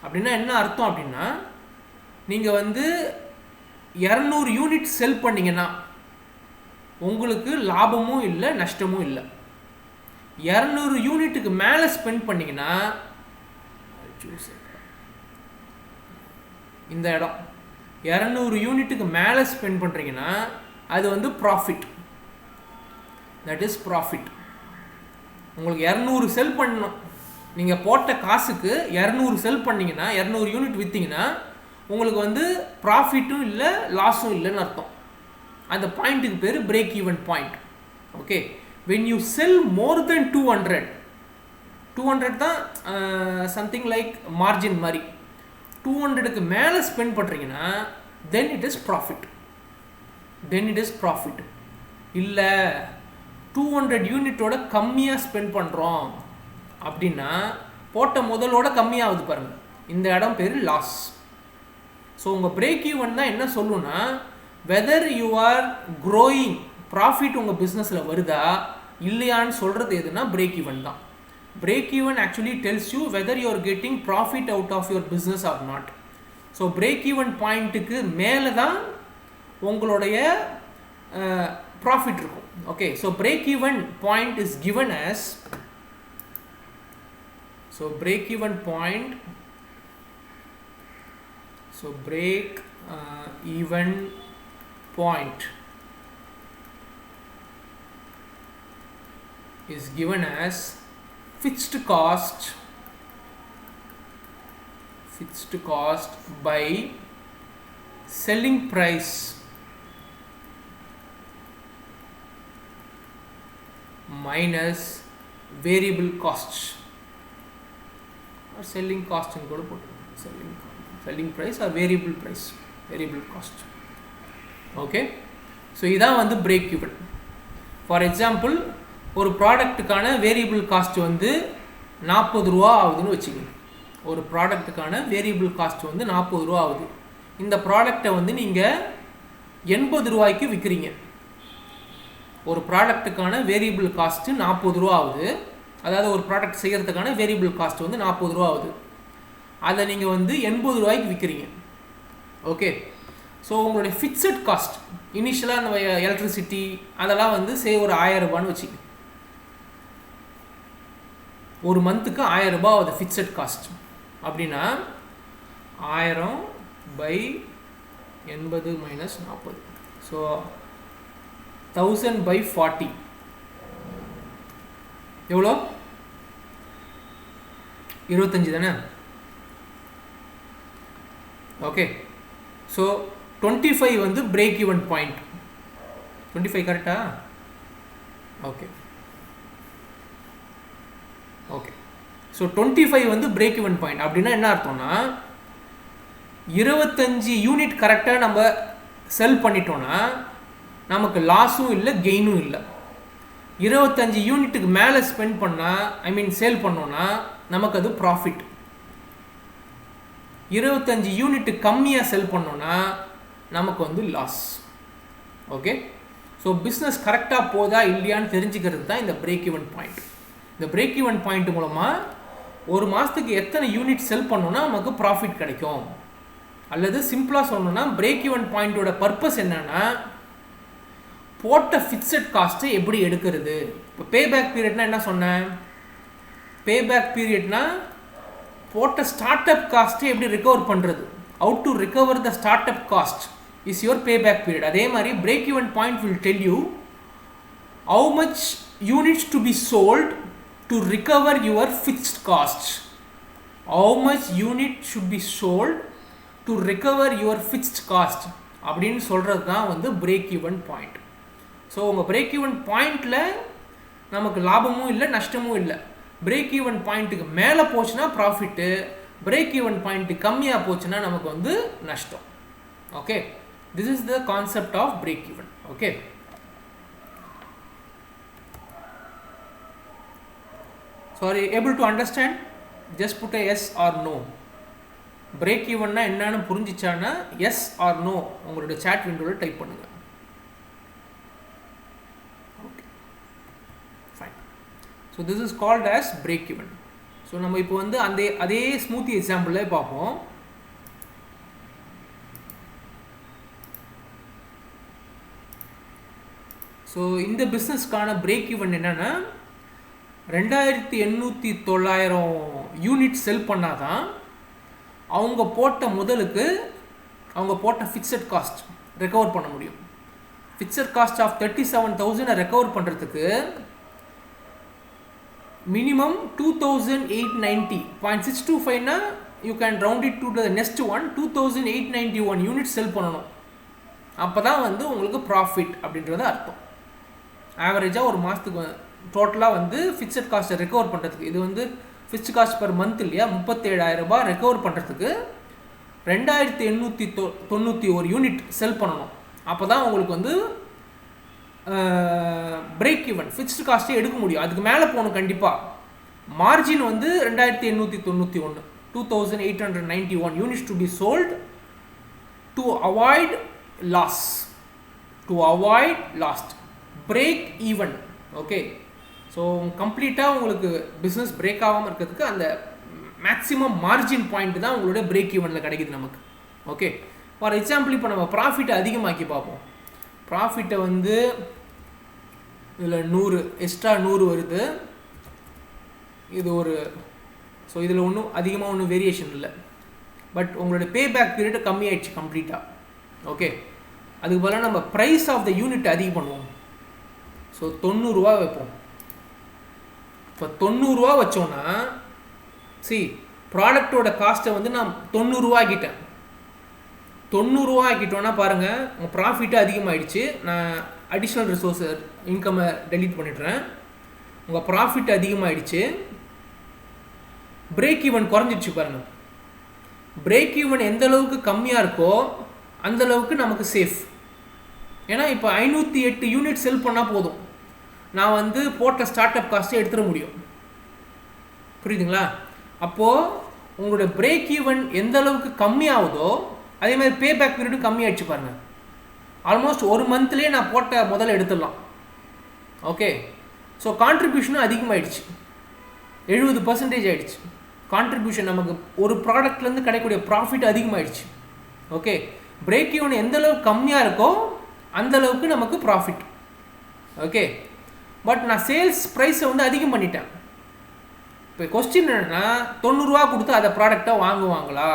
அப்படின்னா என்ன அர்த்தம் அப்படின்னா, நீங்கள் வந்து 200 யூனிட் செல் பண்ணிங்கன்னா உங்களுக்கு லாபமும் இல்லை நஷ்டமும் இல்லை. 200 யூனிட்டுக்கு மேலே ஸ்பெண்ட் பண்ணிங்கன்னா, இந்த இடம் 200 யூனிட்டுக்கு மேலே ஸ்பெண்ட் பண்ணுறீங்கன்னா அது வந்து ப்ராஃபிட். That is profit. உங்களுக்கு 200 செல் பண்ணணும், நீங்கள் போட்ட காசுக்கு 200 செல் பண்ணிங்கன்னா 200 யூனிட் விற்றீங்கன்னா உங்களுக்கு வந்து ப்ராஃபிட்டும் இல்லை லாஸும் இல்லைன்னு அர்த்தம். அந்த பாயிண்ட்டுக்கு பேர் break even point. Okay, when you sell more than 200 தான் சம்திங் லைக் மார்ஜின் மாதிரி, 200க்கு மேலே ஸ்பெண்ட் பண்ணுறீங்கன்னா then it is profit. இல்லை 200 யூனிட்டோட கம்மியாக ஸ்பெண்ட் பண்ணுறோம் அப்படின்னா போட்ட முதலோட கம்மியாகுது பாருங்கள், இந்த இடம் பேர் லாஸ். ஸோ உங்கள் பிரேக் ஈவன் தான் என்ன சொல்லுன்னா, whether you are growing, profit உங்கள் பிஸ்னஸில் வருதா இல்லையான்னு சொல்கிறது எதுனா பிரேக் ஈவன் தான். Break even actually tells you whether you are getting profit out of your business or not. So break even பாயிண்ட்டுக்கு மேலே தான் உங்களுடைய ப்ராஃபிட் இருக்கும். Okay, so break even point is given as, so break even point, so break even point is given as fixed cost by selling price minus variable costs. Selling காஸ்ட்னு கூட போட்டுருக்கோம், selling price or variable cost. Okay, so இதான் வந்து break even. For example, ஒரு ப்ராடக்ட்டுக்கான variable cost வந்து 40 ரூபா ஆகுதுன்னு வச்சுக்கோங்க. ஒரு ப்ராடக்ட்டுக்கான வேரியபிள் காஸ்ட் வந்து 40 ரூபா ஆகுது. இந்த ப்ராடக்டை வந்து நீங்கள் 80 ரூபாய்க்கு விற்கிறீங்க. ஒரு ப்ராடக்ட்டுக்கான வேரியபிள் காஸ்ட்டு 40 ரூபா ஆகுது, அதாவது ஒரு ப்ராடக்ட் செய்கிறதுக்கான வேரியபிள் காஸ்ட் வந்து 40 ரூபா ஆகுது. அதை நீங்கள் வந்து 80 ரூபாய்க்கு விற்கிறீங்க. ஓகே, ஸோ உங்களுடைய ஃபிக்ஸட் காஸ்ட் இனிஷியலாக நம்ம எலக்ட்ரிசிட்டி அதெல்லாம் வந்து ஒரு 1000 ரூபான்னு வச்சுக்கோங்க. ஒரு மந்த்துக்கு 1000 ரூபாய் ஆகுது ஃபிக்ஸட் காஸ்ட். அப்படின்னா 1000 by 80 minus 40, ஸோ 1000 by 40 எவ்வளோ? 25 தானே? ஓகே, ஸோ 25 வந்து பிரேக் ஈவன் பாயிண்ட். 25 கரெக்டா? ஓகே, ஸோ 25 வந்து பிரேக் ஈவன் பாயிண்ட். அப்படின்னா என்ன அர்த்தம்னா, 25 யூனிட் கரெக்டாக நம்ம செல் பண்ணிட்டோன்னா நமக்கு லாஸும் இல்லை கெயினும் இல்லை. 25 யூனிட்டுக்கு மேலே ஸ்பெண்ட் பண்ணால் சேல் பண்ணோன்னா நமக்கு அது ப்ராஃபிட். 25 யூனிட்டு கம்மியாக செல் பண்ணோன்னா நமக்கு வந்து லாஸ். ஓகே, ஸோ பிஸ்னஸ் கரெக்டாக போதா இல்லையான்னு தெரிஞ்சுக்கிறது தான் இந்த பிரேக் ஈவன் பாயிண்ட். இந்த பிரேக் ஈவன் பாயிண்ட் மூலமாக ஒரு மாதத்துக்கு எத்தனை யூனிட் செல் பண்ணோன்னா நமக்கு ப்ராஃபிட் கிடைக்கும். அல்லது சிம்பிளாக சொல்லணும்னா பிரேக் ஈவன் பாயிண்ட்டோட பர்பஸ் என்னன்னா, போட்ட ஃபிக்ஸட் காஸ்ட்டை எப்படி எடுக்கிறது. இப்போ பேபேக் பீரியட்னா என்ன சொன்னேன்? பேபேக் பீரியட்னா போட்ட ஸ்டார்ட் அப் காஸ்ட்டை எப்படி ரிகவர் பண்ணுறது, how to recover the start up cost is your பேபேக் period. அதே மாதிரி break even point will tell you how much units to be sold to recover your fixed cost. How much unit should be sold to recover your fixed cost அப்படின்னு சொல்கிறது தான் வந்து break even point. So உங்கள் break even பாயிண்டில் நமக்கு லாபமும் இல்லை நஷ்டமும் இல்லை. பிரேக் ஈவன் பாயிண்ட்டுக்கு மேலே போச்சுன்னா ப்ராஃபிட்டு, பிரேக் ஈவன் பாயிண்ட்டு கம்மியாக போச்சுன்னா நமக்கு வந்து நஷ்டம். Okay, this is the concept of break even. Okay, sorry, able to understand? Just put a yes or no. Break ஈவன்னா என்னன்னு புரிஞ்சிச்சான்னா எஸ் ஆர் நோ உங்களுடைய சாட் விண்டோவில் டைப் பண்ணுங்கள். So this is called as break even. ஸோ நம்ம இப்போ வந்து அதே ஸ்மூத்தி எக்ஸாம்பிளே பார்ப்போம். ஸோ இந்த பிஸ்னஸ்க்கான பிரேக் ஈவன் என்னென்னா 2800-900 யூனிட் செல் பண்ணால் தான் அவங்க போட்ட முதலுக்கு அவங்க போட்ட ஃபிக்ஸட் காஸ்ட் ரெக்கவர் பண்ண முடியும். ஃபிக்ஸட் காஸ்ட் ஆஃப் 37,000 ரெக்கவர் பண்ணுறதுக்கு minimum 2890.625 you can round it to the next one 2891 units sell பண்ணணும். அப்போ தான் வந்து உங்களுக்கு ப்ராஃபிட் அப்படின்றது அர்த்தம். ஆவரேஜாக ஒரு மாதத்துக்கு டோட்டலாக வந்து ஃபிக்ஸட் காஸ்ட்டை ரெக்கவர் பண்ணுறதுக்கு, இது வந்து ஃபிக்ஸ்ட் காஸ்ட் பர் மந்த் இல்லையா, 37,000 ரூபாய் ரெக்கவர் பண்ணுறதுக்கு 2891 யூனிட் செல் பண்ணணும். அப்போ தான் உங்களுக்கு வந்து பிரேக் ஈவன் ஃபிக்ஸ்டு காஸ்ட்டே எடுக்க முடியும். அதுக்கு மேலே போகணும் கண்டிப்பாக. மார்ஜின் வந்து 2891, 2891 units to be sold to avoid loss, break even. Okay, so கம்ப்ளீட்டாக உங்களுக்கு பிஸ்னஸ் பிரேக் ஆகாமல் இருக்கிறதுக்கு அந்த மேக்ஸிமம் மார்ஜின் பாயிண்ட் தான் உங்களோட பிரேக் ஈவனில் கிடைக்குது நமக்கு. ஓகே, ஃபார் எக்ஸாம்பிள் இப்போ நம்ம ப்ராஃபிட்டை அதிகமாக்கி பார்ப்போம். ப்ராஃபிட்டை வந்து இதில் 100 எக்ஸ்ட்ரா 100 வருது. இது ஒரு, ஸோ இதில் ஒன்றும் அதிகமாக ஒன்றும் வேரியேஷன் இல்லை. பட் உங்களோட பே பேக் பீரியட் கம்மியாயிடுச்சு கம்ப்ளீட்டாக. ஓகே, அதுக்கு பதிலாக நம்ம ப்ரைஸ் ஆஃப் த யூனிட் அதிகம் பண்ணுவோம். ஸோ 90 ரூபா வைப்போம். இப்போ 90 ரூபா வச்சோன்னா ப்ராடக்டோட காஸ்ட்டை வந்து நான் 90 ரூபா ஆக்கிட்டேன். 90 ரூபா ஆக்கிட்டோன்னா பாருங்கள், உங்கள் ப்ராஃபிட்டு அதிகமாகிடுச்சு. நான் அடிஷ்னல் ரிசோர்ஸ் இன்கம்மை டெலீட் பண்ணிடுறேன். உங்கள் ப்ராஃபிட் அதிகமாகிடுச்சு. பிரேக் ஈவன் குறைஞ்சிடுச்சு பாருங்கள். பிரேக் ஈவன் எந்த அளவுக்கு கம்மியாக இருக்கோ அந்தளவுக்கு நமக்கு சேஃப். ஏன்னா இப்போ 508 யூனிட் செல் பண்ணால் போதும், நான் வந்து போட்ட ஸ்டார்ட் அப் காஸ்ட்டை எடுத்துட முடியும். புரியுதுங்களா? அப்போது உங்களோட பிரேக் ஈவன் எந்த அளவுக்கு கம்மியாகுதோ அதே மாதிரி பே பேக் பீரியடும் கம்மியாகிடுச்சு பாருங்கள். ஆல்மோஸ்ட் ஒரு மந்த்லேயே நான் போட்ட முதல்ல எடுத்துடலாம். ஓகே, ஸோ கான்ட்ரிபியூஷனும் அதிகமாகிடுச்சு, 70% ஆகிடுச்சு. கான்ட்ரிபியூஷன் நமக்கு ஒரு ப்ராடக்ட்லேருந்து கிடைக்கக்கூடிய ப்ராஃபிட் அதிகமாகிடுச்சு. ஓகே, பிரேக் ஈவன் எந்த அளவுக்கு கம்மியாக இருக்கோ அந்தளவுக்கு நமக்கு ப்ராஃபிட். ஓகே, பட் நான் சேல்ஸ் ப்ரைஸை வந்து அதிகம் பண்ணிட்டேன். இப்போ கொஸ்டின் என்னென்னா, 90 ரூபா கொடுத்து அதை ப்ராடக்டை வாங்குவாங்களா?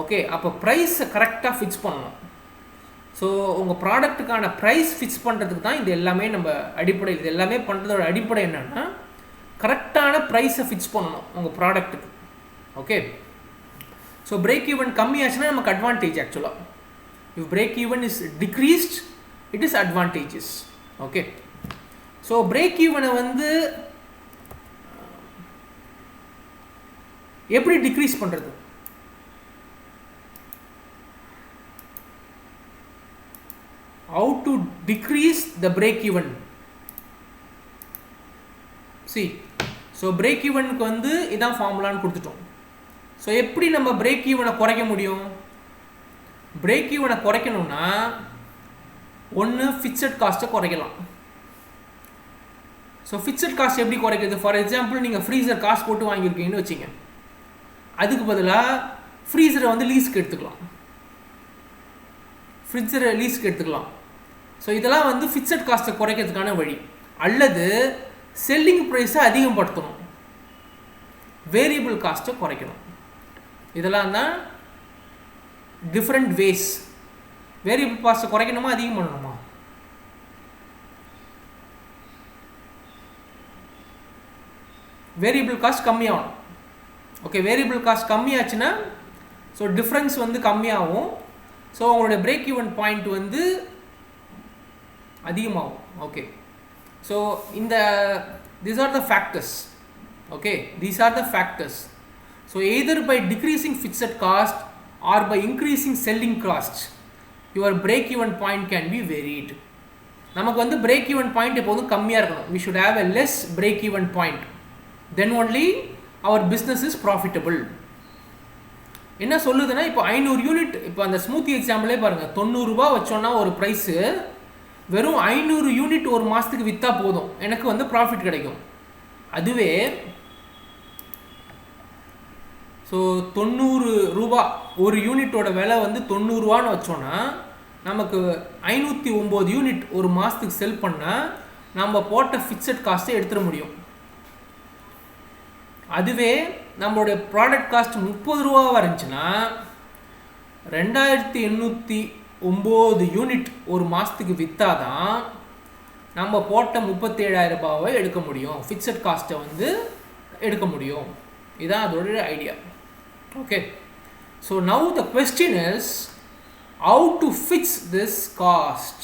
ஓகே, அப்போ ப்ரைஸை கரெக்டாக ஃபிக்ஸ் பண்ணணும். ஸோ உங்கள் ப்ராடக்ட்டுக்கான ப்ரைஸ் ஃபிக்ஸ் பண்ணுறதுக்கு தான் இது எல்லாமே நம்ம அடிப்படை. இது எல்லாமே பண்ணுறதோட அடிப்படை என்னென்னா, கரெக்டான ப்ரைஸை ஃபிக்ஸ் பண்ணணும் உங்கள் ப்ராடக்ட்டுக்கு. ஓகே, ஸோ பிரேக் ஈவன் கம்மியாச்சுன்னா நமக்கு அட்வான்டேஜ். ஆக்சுவலாக if break even is decreased it is advantages. Okay, so break ஈவனை வந்து எப்படி டிக்ரீஸ் பண்ணுறது? How to decrease the break even? So break ஈவனுக்கு வந்து இதான் ஃபார்முலான்னு கொடுத்துட்டோம். ஸோ எப்படி நம்ம பிரேக் ஈவனை குறைக்க முடியும்? பிரேக் ஈவனை குறைக்கணும்னா ஒன்று ஃபிக்ஸட் காஸ்ட்டை குறைக்கலாம். ஸோ ஃபிக்ஸட் காஸ்ட் எப்படி குறைக்கிறது? ஃபார் எக்ஸாம்பிள் நீங்கள் ஃப்ரீசர் காசு போட்டு வாங்கியிருக்கீங்கன்னு வச்சுங்க, அதுக்கு பதிலாக ஃப்ரீசரை வந்து லீஸ்க்கு எடுத்துக்கலாம், ஃப்ரிட்ஜரை லீஸ்க்கு எடுத்துக்கலாம். ஸோ இதெல்லாம் வந்து ஃபிக்ஸட் காஸ்ட்டை குறைக்கிறதுக்கான வழி. அல்லது செல்லிங் ப்ரைஸை அதிகப்படுத்தணும், வேரியபிள் காஸ்ட்டை குறைக்கணும். இதெல்லாம் தான் டிஃப்ரெண்ட் வேஸ். வேரியபிள் காஸ்ட்டை குறைக்கணுமா அதிகம் பண்ணணுமா? வேரியபிள் காஸ்ட் கம்மியாகணும். ஓகே, வேரியபிள் காஸ்ட் கம்மியாச்சுன்னா ஸோ டிஃப்ரென்ஸ் வந்து கம்மியாகும். ஸோ உங்களுடைய பிரேக் ஈவன் பாயிண்ட் வந்து அதிகமாகும். Okay, so these are the factors. Okay, these are the factors. So either by decreasing fixed cost or by increasing selling cost, your break even point can be varied. நமக்கு வந்து break even point எப்போதும் கம்மியாக இருக்கணும். We should have a less break even point, then only our business is profitable. என்ன சொல்லுதுன்னா, இப்போ 500 unit, இப்போ அந்த ஸ்மூத்தி எக்ஸாம்பிளே பாருங்கள், 90 ரூபா வச்சோன்னா ஒரு ப்ரைஸு, வெறும் 500 யூனிட் ஒரு மாதத்துக்கு விற்றா போதும், எனக்கு வந்து ப்ராஃபிட் கிடைக்கும். அதுவே ஸோ 90 ரூபா ஒரு யூனிட்டோட விலை வந்து 90 ரூபான்னு வச்சோன்னா நமக்கு 509 யூனிட் ஒரு மாதத்துக்கு செல் பண்ணால் நம்ம போட்ட ஃபிக்ஸட் காஸ்ட்டை எடுத்துட முடியும். அதுவே நம்மளுடைய ப்ராடக்ட் காஸ்ட் 30 ரூபாவாக இருந்துச்சுன்னா 2809 யூனிட் ஒரு மாதத்துக்கு விற்றாதான் நம்ம போட்ட 37,000 ரூபாவை எடுக்க முடியும், ஃபிக்ஸட் காஸ்ட்டை வந்து எடுக்க முடியும். இதுதான் அதோட idea. Okay, so now the question is, how to fix this cost.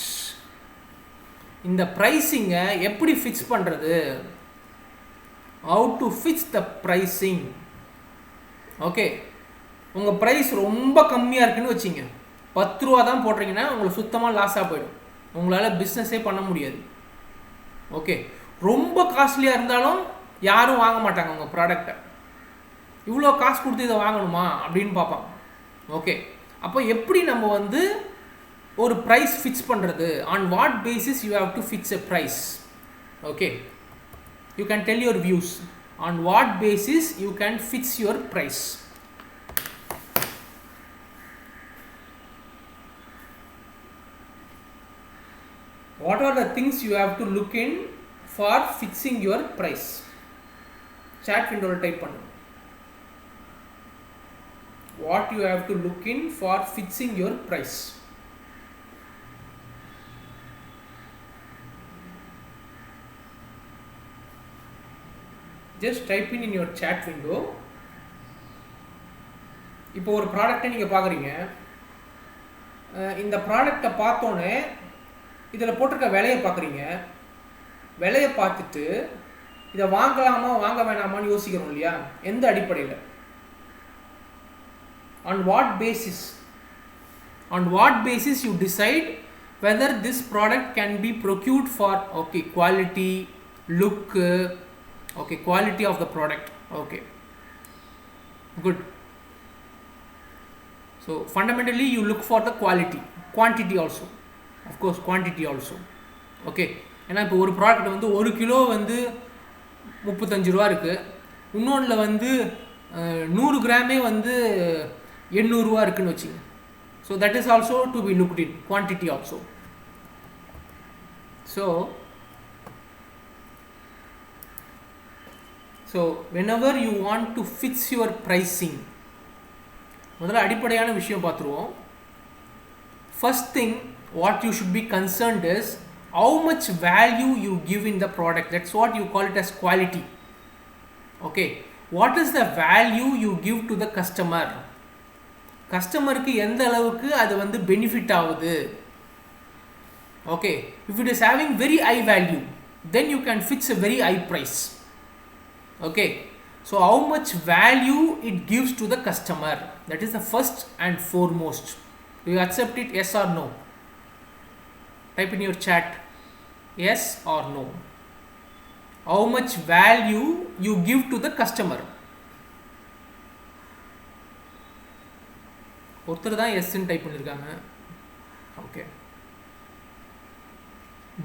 இந்த ப்ரைஸிங்கை எப்படி ஃபிக்ஸ் பண்ணுறது, how to fix the pricing. Okay, உங்கள் ப்ரைஸ் ரொம்ப கம்மியாக இருக்குன்னு வச்சிங்க, 10 ரூபா தான் போடுறீங்கன்னா உங்களுக்கு சுத்தமாக லாஸாக போயிடும், உங்களால் பிஸ்னஸே பண்ண முடியாது. ஓகே, ரொம்ப காஸ்ட்லியாக இருந்தாலும் யாரும் வாங்க மாட்டாங்க உங்கள் ப்ராடக்டை. இவ்வளோ காசு கொடுத்து இதை வாங்கணுமா அப்படின்னு பார்ப்பாங்க. ஓகே, அப்போ எப்படி நம்ம வந்து ஒரு ப்ரைஸ் ஃபிக்ஸ் பண்ணுறது, on what basis you have to fix a price. Okay, you can tell your views on what basis you can fix your price. What are the things you have to look in for fixing your price? Chat window type pannu. What you have to look in for fixing your price? Just type in your chat window. இப்போ ஒரு ப்ராடக்ட்டை நீங்கள் பார்க்குறீங்க, இந்த ப்ராடக்டை பார்த்தோன்னே இதில் போட்டிருக்க விலையை பார்க்குறீங்க, விலையை பார்த்துட்டு இதை வாங்கலாமா வாங்க வேணாமான்னு யோசிக்கிறோம் இல்லையா? எந்த அடிப்படையில், on what basis, on what basis you decide whether this product can be procured for, okay, quality, look, okay, quality of the product. Okay, good. So fundamentally you look for the quality, quantity also, of course quantity also. Okay, ஏன்னா இப்போ ஒரு product வந்து 1 kilo வந்து 35 ரூபா இருக்குது, இன்னொன்றில் வந்து 100 கிராமே வந்து 800 ரூபா இருக்குன்னு வச்சுங்க. So that is also to be looked in, quantity also. So whenever you want to fix your pricing, முதல்ல அடிப்படையான விஷயம் பார்த்துருவோம். First thing what you should be concerned is how much value you give in the product. That's what you call it as quality. Okay, what is the value you give to the customer? கஸ்டமருக்கு எந்த அளவுக்கு அது வந்து benefit ஆகுது. Okay, if it is having very high value, then you can fix a very high price. Okay, so how much value it gives to the customer, that is the first and foremost. Do you accept it, yes or no? Type in your chat yes or no. How much value you give to the customer. ஒருத்தர் தான் எஸ்ன்னு type பண்ணியிருக்காங்க. Okay,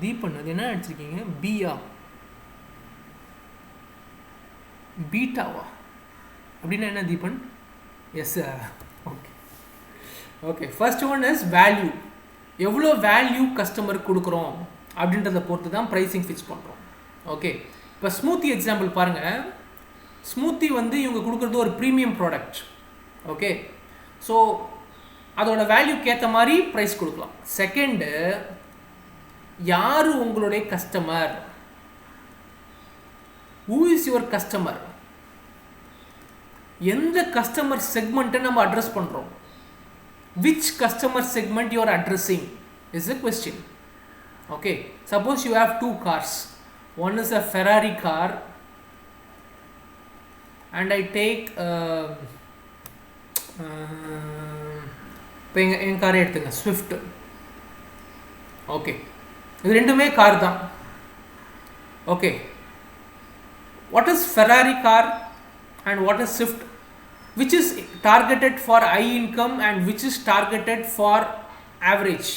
Deepan அது என்ன அடிச்சிருக்கீங்க, பியா பீட்டாவா அப்படின்னா என்ன Deepan? Yes. Okay okay, first one is value. எவ்வளோ வேல்யூ கஸ்டமருக்கு கொடுக்குறோம் அப்படின்றத பொறுத்து தான் ப்ரைஸிங் ஃபிக்ஸ் பண்ணுறோம். ஓகே, இப்போ ஸ்மூத்தி எக்ஸாம்பிள் பாருங்கள். ஸ்மூத்தி வந்து இவங்க கொடுக்குறது ஒரு ப்ரீமியம் ப்ராடக்ட். ஓகே, ஸோ அதோட வேல்யூக்கு ஏற்ற மாதிரி ப்ரைஸ் கொடுக்கலாம். செகண்டு, யார் உங்களுடைய customer, who is your customer, எந்த கஸ்டமர் செக்மெண்ட்டை நம்ம அட்ரஸ் பண்ணுறோம், which customer segment you are addressing is a question. Okay, suppose you have 2 cars, one is a Ferrari car and I take இப்போ என் காரை எடுத்துங்க, Swift. Okay, இது ரெண்டுமே car தான். Okay, what is Ferrari car and what is Swift? Which is targeted for high income and which is targeted for average?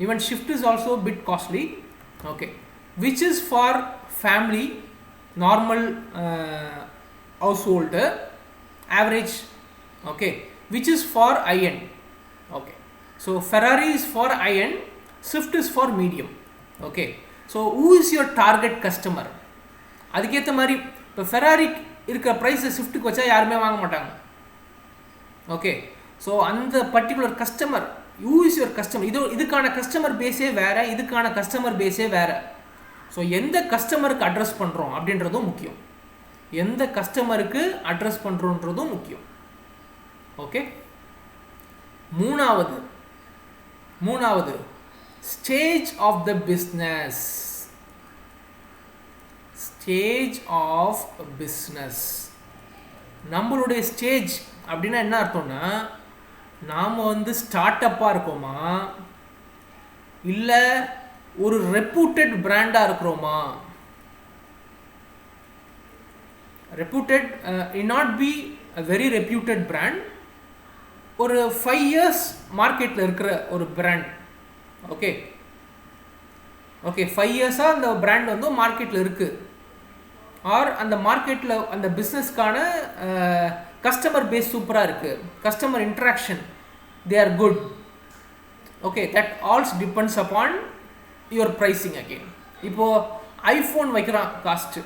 Even shift is also bit costly. Okay, which is for family, normal household, average. Okay, which is for high end. Okay, so Ferrari is for high end, Swift is for medium. Okay, so who is your target customer? அதுக்கேற்ற மாதிரி இப்போ Ferrari இருக்கிற ப்ரைஸை ஸ்விஃப்ட்டுக்கு வச்சா யாருமே வாங்க மாட்டாங்க. Okay, so அந்த particular customer, who is your customer, இதுக்கான கஸ்டமர் பேஸே வேறு, இதுக்கான கஸ்டமர் பேஸே வேறு. ஸோ எந்த கஸ்டமருக்கு அட்ரஸ் பண்ணுறோம் அப்படின்றதும் முக்கியம், எந்த கஸ்டமருக்கு அட்ரஸ் பண்ணுறோன்றதும் முக்கியம். ஓகே, மூணாவது மூணாவது stage of the business. Stage of business, நம்மளுடைய ஸ்டேஜ் அப்படின்னா என்ன அர்த்தம்னா, நாம் வந்து ஸ்டார்ட் அப்பாக இருக்கோமா இல்லை ஒரு ரெப்யூட்டட் பிராண்டாக இருக்கிறோமா. Reputed not be a very reputed brand, ஒரு 5 years மார்க்கெட்டில் இருக்கிற ஒரு பிராண்ட். ஓகே ஓகே 5 yearsஆக அந்த பிராண்ட் வந்து மார்க்கெட்டில் இருக்குது. ஆர் அந்த மார்க்கெட்டில் அந்த பிஸ்னஸ்க்கான கஸ்டமர் பேஸ் சூப்பராக இருக்குது, customer interaction they are good. Okay, that also depends upon your pricing. Again இப்போது ஐஃபோன் வைக்கிறான், காஸ்ட்டு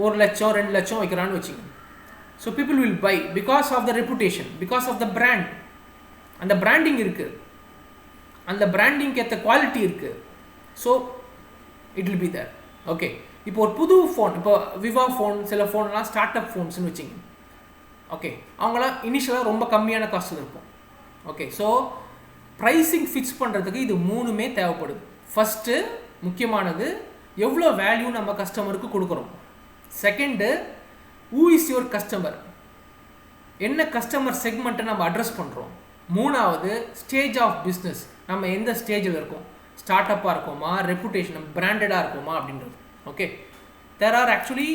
1 லட்சம் 2 லட்சம் வைக்கிறான்னு வச்சுங்க. So people will buy because of the reputation, because of the brand. அந்த பிராண்டிங் இருக்குது, அந்த பிராண்டிங்க்கு ஏற்ற குவாலிட்டி இருக்குது. So it will be there. Okay, இப்போ ஒரு புது ஃபோன், இப்போ விவோ ஃபோன், சில ஃபோன்லாம் ஸ்டார்ட் அப் ஃபோன்ஸ்னு வச்சுங்க. ஓகே, அவங்களாம் இனிஷியலாக ரொம்ப கம்மியான காஸ்ட்டில் இருக்கும். ஓகே, ஸோ ப்ரைஸிங் ஃபிக்ஸ் பண்ணுறதுக்கு இது 3மே தேவைப்படுது. ஃபஸ்ட்டு முக்கியமானது எவ்வளோ வேல்யூ நம்ம கஸ்டமருக்கு கொடுக்குறோம். Second, who is your customer, என்ன கஸ்டமர் செக்மெண்ட்டை நம்ம அட்ரஸ் பண்ணுறோம். மூணாவது ஸ்டேஜ் ஆஃப் பிஸ்னஸ், நம்ம எந்த ஸ்டேஜில் இருக்கோம், ஸ்டார்ட் அப்பாக இருக்கோமா, ரெப்புடேஷன் பிராண்டடாக இருக்கோமா அப்படின்றது. Okay, there are actually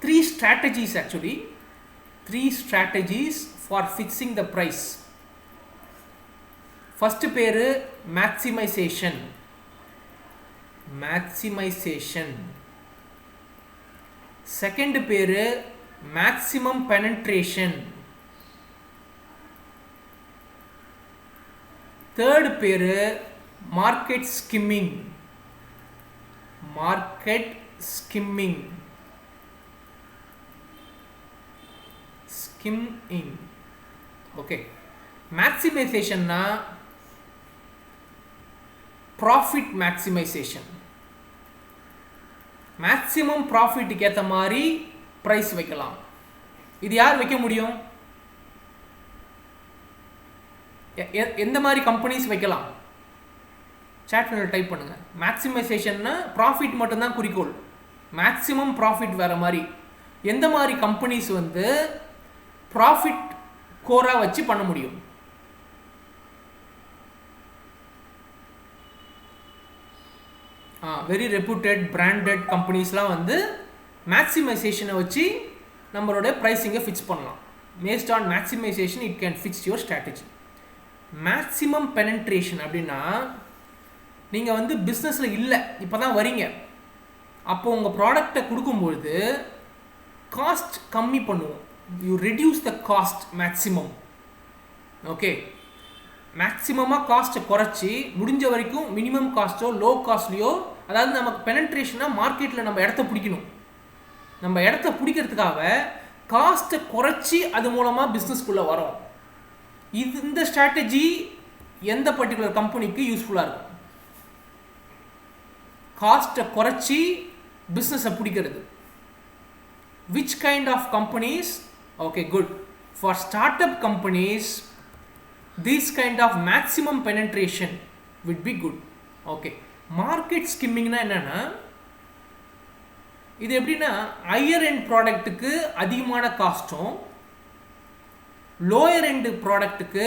3 strategies for fixing the price. First பேர் மேக்ஸிமைசேஷன். செகண்ட் பேர் மேக்ஸிமம் பெனட்ரேஷன். தேர்ட் பேர் மார்க்கெட் ஸ்கிம்மிங். ஓகே, மேக்ஸிமைசேஷன்னா ப்ராஃபிட் மேக்ஸிமைசேஷன். மேக்ஸிமம் ப்ராஃபிட்டுக்கு ஏற்ற மாதிரி ப்ரைஸ் வைக்கலாம். இது யார் வைக்க முடியும், எந்த மாதிரி கம்பெனிஸ் வைக்கலாம்? சாட்ல டைப் பண்ணுங்கள். மேக்ஸிமைசேஷன்னா ப்ராஃபிட் மட்டும்தான் குறிக்கோள், மேக்ஸிமம் ப்ராஃபிட் வேறு மாதிரி. எந்த மாதிரி கம்பெனிஸ் வந்து ப்ராஃபிட் கோராக வச்சு பண்ண முடியும்? வெரி ரெப்யூட்டட் பிராண்டட் கம்பெனிஸ்லாம் வந்து மேக்ஸிமைசேஷனை வச்சு நம்மளோட ப்ரைஸிங்கை ஃபிக்ஸ் பண்ணலாம். Based on maximisation it can fix your strategy. Maximum penetration அப்படின்னா, நீங்கள் வந்து பிஸ்னஸில் இல்லை, இப்போ தான் வரீங்க, அப்போ உங்கள் ப்ராடக்டை கொடுக்கும்பொழுது காஸ்ட் கம்மி பண்ணுவோம். You reduce the cost maximum. Okay, மேக்ஸிமமாக காஸ்ட்டை குறைச்சி முடிஞ்ச வரைக்கும் மினிமம் காஸ்ட்டோ லோ காஸ்ட்லையோ, அதாவது நமக்கு பெனட்ரேஷனாக மார்க்கெட்டில் நம்ம இடத்த பிடிக்கணும். நம்ம இடத்த பிடிக்கிறதுக்காக காஸ்ட்டை குறைச்சி அது மூலமாக பிஸ்னஸ்குள்ளே வரோம். இந்த ஸ்ட்ராட்டஜி எந்த பர்டிகுலர் கம்பெனிக்கு யூஸ்ஃபுல்லாக இருக்கும்? காஸ்ட்டை குறைச்சி பிஸ்னஸை பிடிக்கிறது. Which kind of companies? Okay, good. For startup companies this kind of maximum penetration would be good. Okay, market skimming na enna, இது எப்படின்னா higher end ப்ராடக்ட்டுக்கு அதிகமான காஸ்ட்டும் லோயர் எண்ட் ப்ராடக்ட்டுக்கு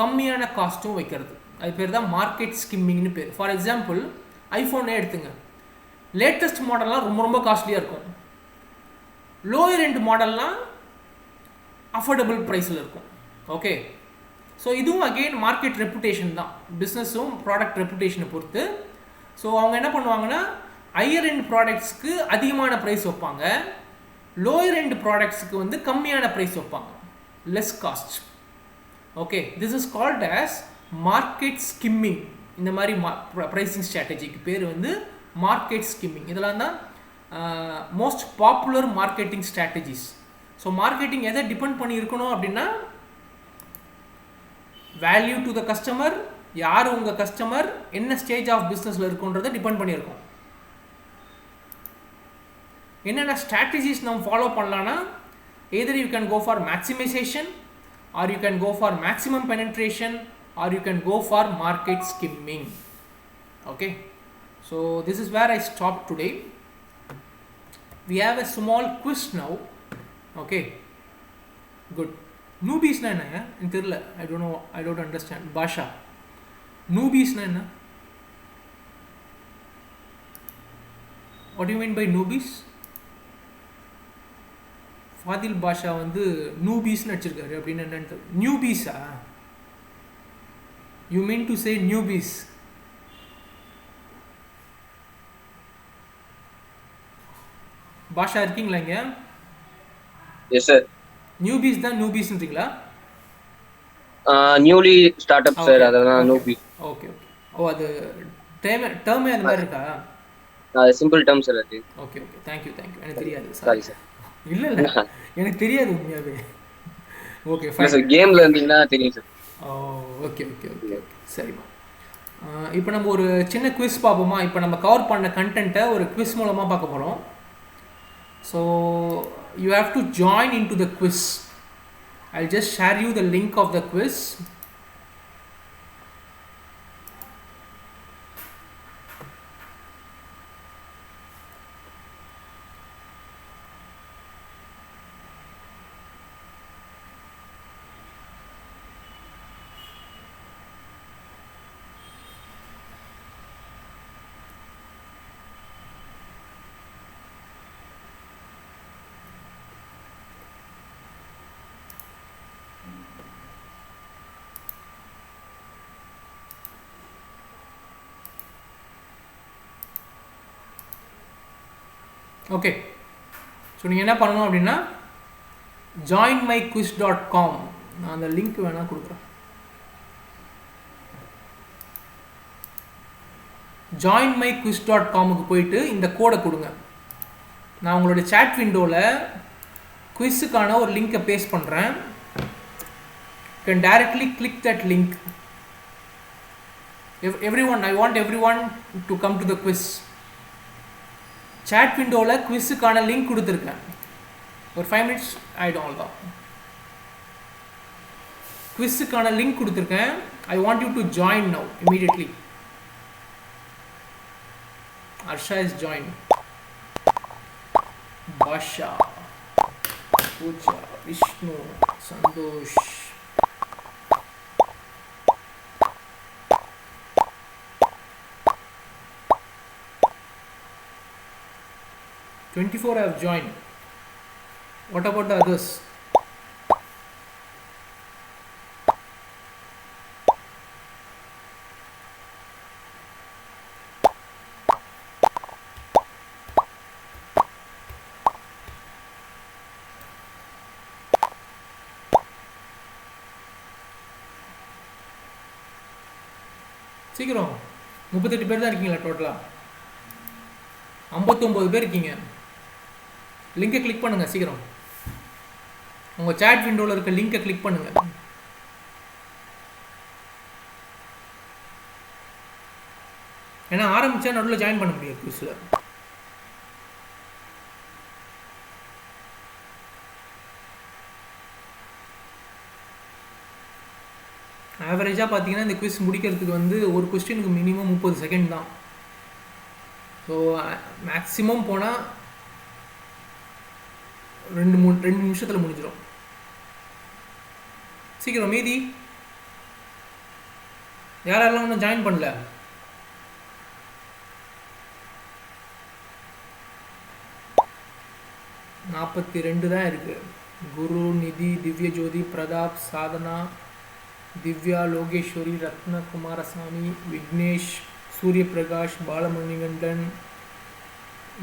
கம்மியான காஸ்ட்டும் வைக்கிறது. அது பேர் தான் மார்க்கெட் ஸ்கிம்மிங்னு பேர். ஃபார் எக்ஸாம்பிள் ஐஃபோனே எடுத்துங்க, லேட்டஸ்ட் மாடல்லாம் ரொம்ப ரொம்ப காஸ்ட்லியாக இருக்கும், லோயர் எண்ட் மாடல்லாம் அஃபோர்டபுள் ப்ரைஸில் இருக்கும். ஓகே, ஸோ இதுவும் அகெயின் மார்க்கெட் ரெப்புடேஷன் தான், பிஸ்னஸும் ப்ராடக்ட் ரெப்புடேஷனை பொறுத்து. ஸோ அவங்க என்ன பண்ணுவாங்கன்னா ஹையர் எண்ட் ப்ராடக்ட்ஸ்க்கு அதிகமான ப்ரைஸ் வைப்பாங்க, லோயர் எண்ட் ப்ராடக்ட்ஸுக்கு வந்து கம்மியான ப்ரைஸ் வைப்பாங்க, less cost. Okay, this is called as market skimming. இந்த மாதிரி ப்ரைஸிங் ஸ்ட்ராட்டஜிக்கு பேர் வந்து மார்க்கெட் ஸ்கிம்மிங். இதெல்லாம் தான் most popular marketing strategies. So marketing எதை டிபெண்ட் பண்ணி இருக்கணும் அப்படின்னா, வேல்யூ டு த கஸ்டமர், யார் உங்கள் கஸ்டமர், என்ன ஸ்டேஜ் ஆஃப் பிஸ்னஸில் இருக்குன்றதை டிபெண்ட் பண்ணியிருக்கோம். என்னென்ன ஸ்ட்ராட்டஜிஸ் நம்ம ஃபாலோ பண்ணலான்னா, either you can go for maximisation, or you can go for maximum penetration, or you can go for market skimming. Okay, so this is where I stopped today. We have a small quiz now. Okay, good. Newbies na enna? I don't know. I don't understand. Basha. Newbies na enna? What do you mean by newbies? Fadhil Basha வந்து நூபீஸ்னு வச்சிருக்காரு அப்படின்னு என்னன்னு நியூபீஸா? You mean to say newbies? Basha இருக்கீங்களா இங்க? Yes sir. Newbies தான் நியூபீஸ்ன்றீங்களா? நியூலி ஸ்டார்ட் அப் சார், அதான் நியூபீஸ். Okay okay. ஓ, அது டேர்மே அந்த மாதிரி இருக்கா? அது சிம்பிள் டேர்ம் சார் அது. Okay okay. Thank you. எனக்கு தெரியாது. Sorry sir. இல்ல எனக்கு தெரியாது உண்மையாவே. Okay fine sir. கேம்ல இருந்தீங்கன்னா தெரியும் சார். Okay okay okay okay. சரிம்மா. இப்போ நம்ம ஒரு சின்ன குவிஸ் பார்ப்போமா? இப்போ நம்ம கவர் பண்ண கண்டென்ட்டை ஒரு குவிஸ் மூலமாக பார்க்க போகிறோம். So you have to join in to the quiz. I'll just share you the link of the quiz. Okay, so நீங்கள் என்ன பண்ணணும் அப்படின்னா joinmyquiz.com, நான் அந்த லிங்க் வேணால் கொடுக்குறேன். joinmyquiz.comக்கு போயிட்டு இந்த கோடை கொடுங்க. நான் உங்களுடைய சேட் விண்டோவில் குவிஸுக்கான ஒரு லிங்கை பேஸ்ட் பண்ணுறேன். You can directly click that link. Everyone, I want everyone to come to the quiz. chat விண்டோவில் குவிஸுக்கான லிங்க் கொடுத்துருக்கேன். ஒரு 5 minutes ஆகிடும், அவ்வளோதான். குவிஸுக்கான லிங்க் கொடுத்துருக்கேன். I want you to join now immediately. Arsha is joined. Basha, Pooja, Vishnu, Santosh. Twenty-four have joined. What about the others? சீக்கிரம் 38 பேர் தான் இருக்கீங்களா டோட்டலாக? 59 பேர் இருக்கீங்க. லிங்கை கிளிக் பண்ணுங்க சீக்கிரம். உங்கள் சேட் விண்டோவில் இருக்க லிங்கை கிளிக் பண்ணுங்க. ஏன்னா ஆரம்பித்தா நடுவில் ஜாயின் பண்ண முடியாது குவிஸில். ஆவரேஜாக பார்த்தீங்கன்னா இந்த குவிஸ் முடிக்கிறதுக்கு வந்து ஒரு கொஸ்டினுக்கு மினிமம் 30 செகண்ட் தான். ஸோ மேக்ஸிமம் போனால் 2 நிமிஷத்தில் முடிஞ்சிடும். சீக்கிரம் மீதி யாரெல்லாம் ஒன்றும் ஜாயின் பண்ணல? நாற்பத்தி 2 தான் இருக்கு. குரு, நிதி, திவ்ய ஜோதி, பிரதாப், சாதனா, திவ்யா, லோகேஸ்வரி, ரத்ன குமாரசாமி, விக்னேஷ், சூரிய பிரகாஷ், பாலமணிகண்டன்,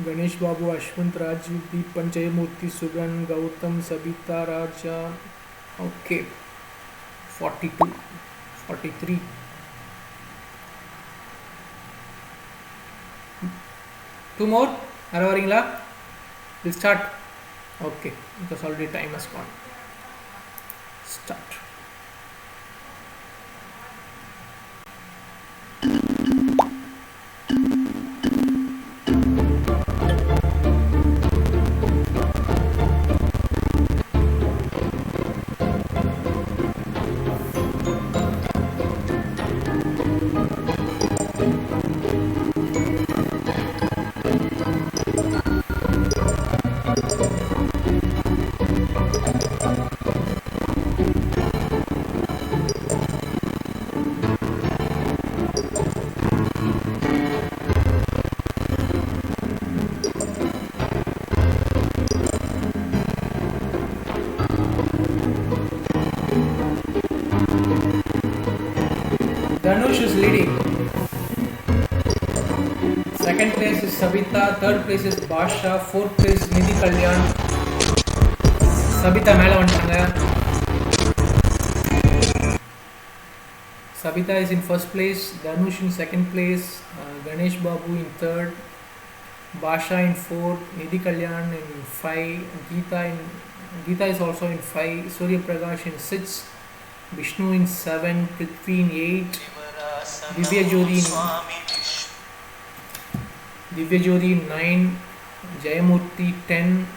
கணேஷ் பாபு, அஸ்வந்த், ராஜீவ், தீபன், ஜெயமூர்த்தி, சுகன், கௌதம், சபிதா, ராஜா. ஓகே, 42, 43. Two more. யாரும் வரீங்களா? We'll start. Okay, because already time has gone. Start. Danush is leading. Second place is Sabita. Third place is Basha. Fourth place Nidhi Kalyan. Sabita மேல வந்துட்டாங்க. Sabita is in first place. Danush in second place. Ganesh Babu in third. Basha in fourth. Nidhi Kalyan in five. Geeta is also in five. Surya Prakash in six. Vishnu in seven. Prithvi in eight. Divya Jyoti in 9, Jayamurthy 10,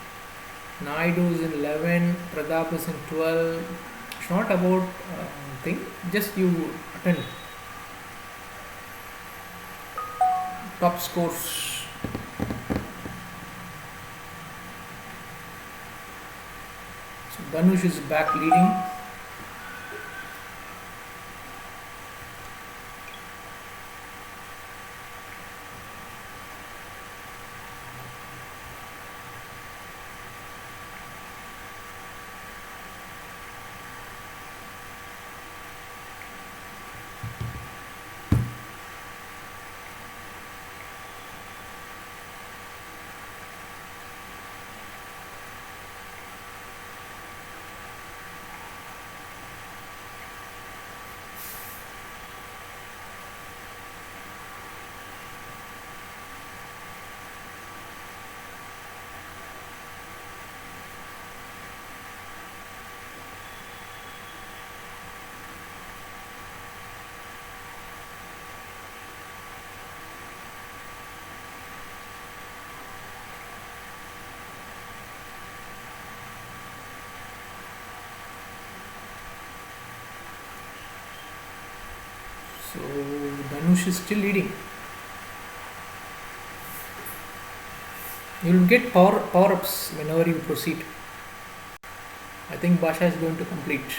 Naidu is in 11, Pradap is in 12. It's not about thing, just you attend. Top scores. So Danush is back leading. So Danush is still leading. You will get power-ups whenever you proceed. I think Basha is going to complete.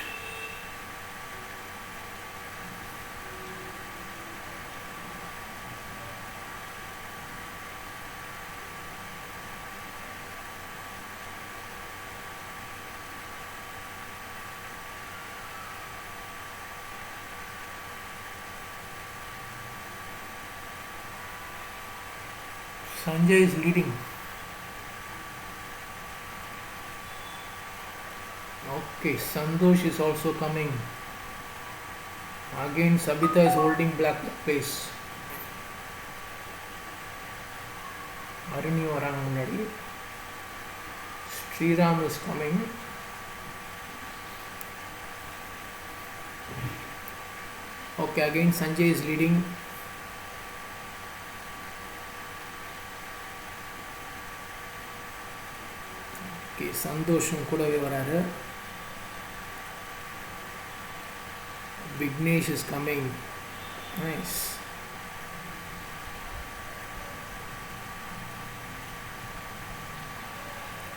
Sanjay is leading. Okay, Santosh is also coming. Again, Sabita is holding black place. Aruni varanga munnadi. Sriram is coming. Okay, again Sanjay is leading. Okay, Santoshum கூடவே வராரு. Vignesh is coming. Nice.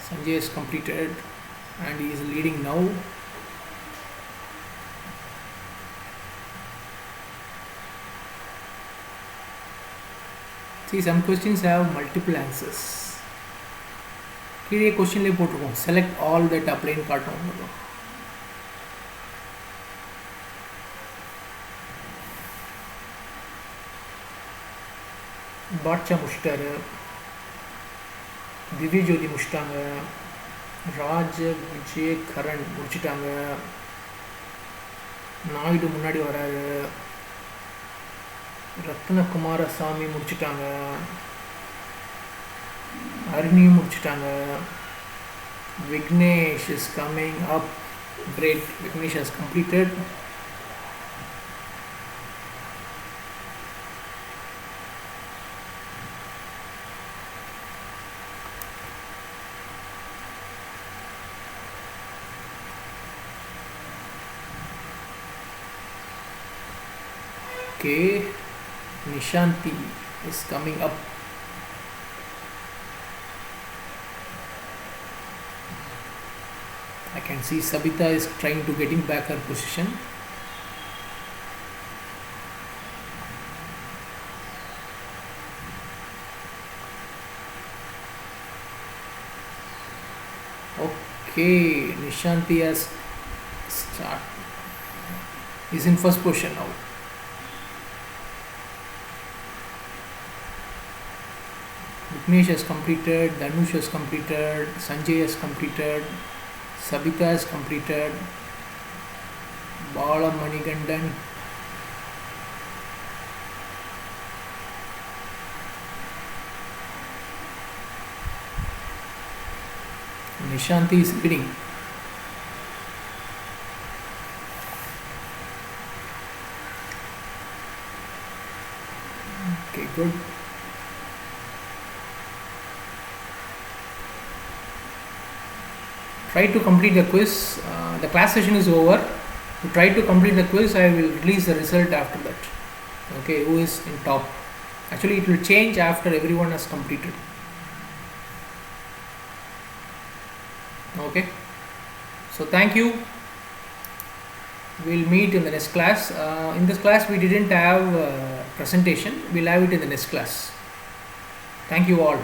Sanjay is completed and he is leading now. See, some questions have multiple answers. கீழே கொஸ்டின்லேயே போட்டிருக்கோம் select all that அப்ளைன்னு காட்டணும். பாட்ஷா முடிச்சிட்டாரு, திவ்ய ஜோதி முடிச்சிட்டாங்க, ராஜ் விஜய் கரண் முடிச்சிட்டாங்க, நாயுடு முன்னாடி வராரு, ரத்ன குமாரசாமி முடிச்சிட்டாங்க, Arni முடிச்சிட்டாங்க, Vignesh is coming up. Great, Vignesh has completed. Okay, Nishanti is coming up. I can see Sabita is trying to getting back her position. Okay, Nishanti is in first position now. Vignesh has completed, Dhanush has completed, Sanjay has completed, Sabita has completed, Bala Manigandan, Nishanti is reading. Okay, good. Try to complete the quiz. The class session is over. To try to complete the quiz, I will release the result after that. Okay, who is in top? Actually, it will change after everyone has completed. Okay. So thank you. We'll meet in the next class. In this class, we didn't have presentation. We'll have it in the next class. Thank you all.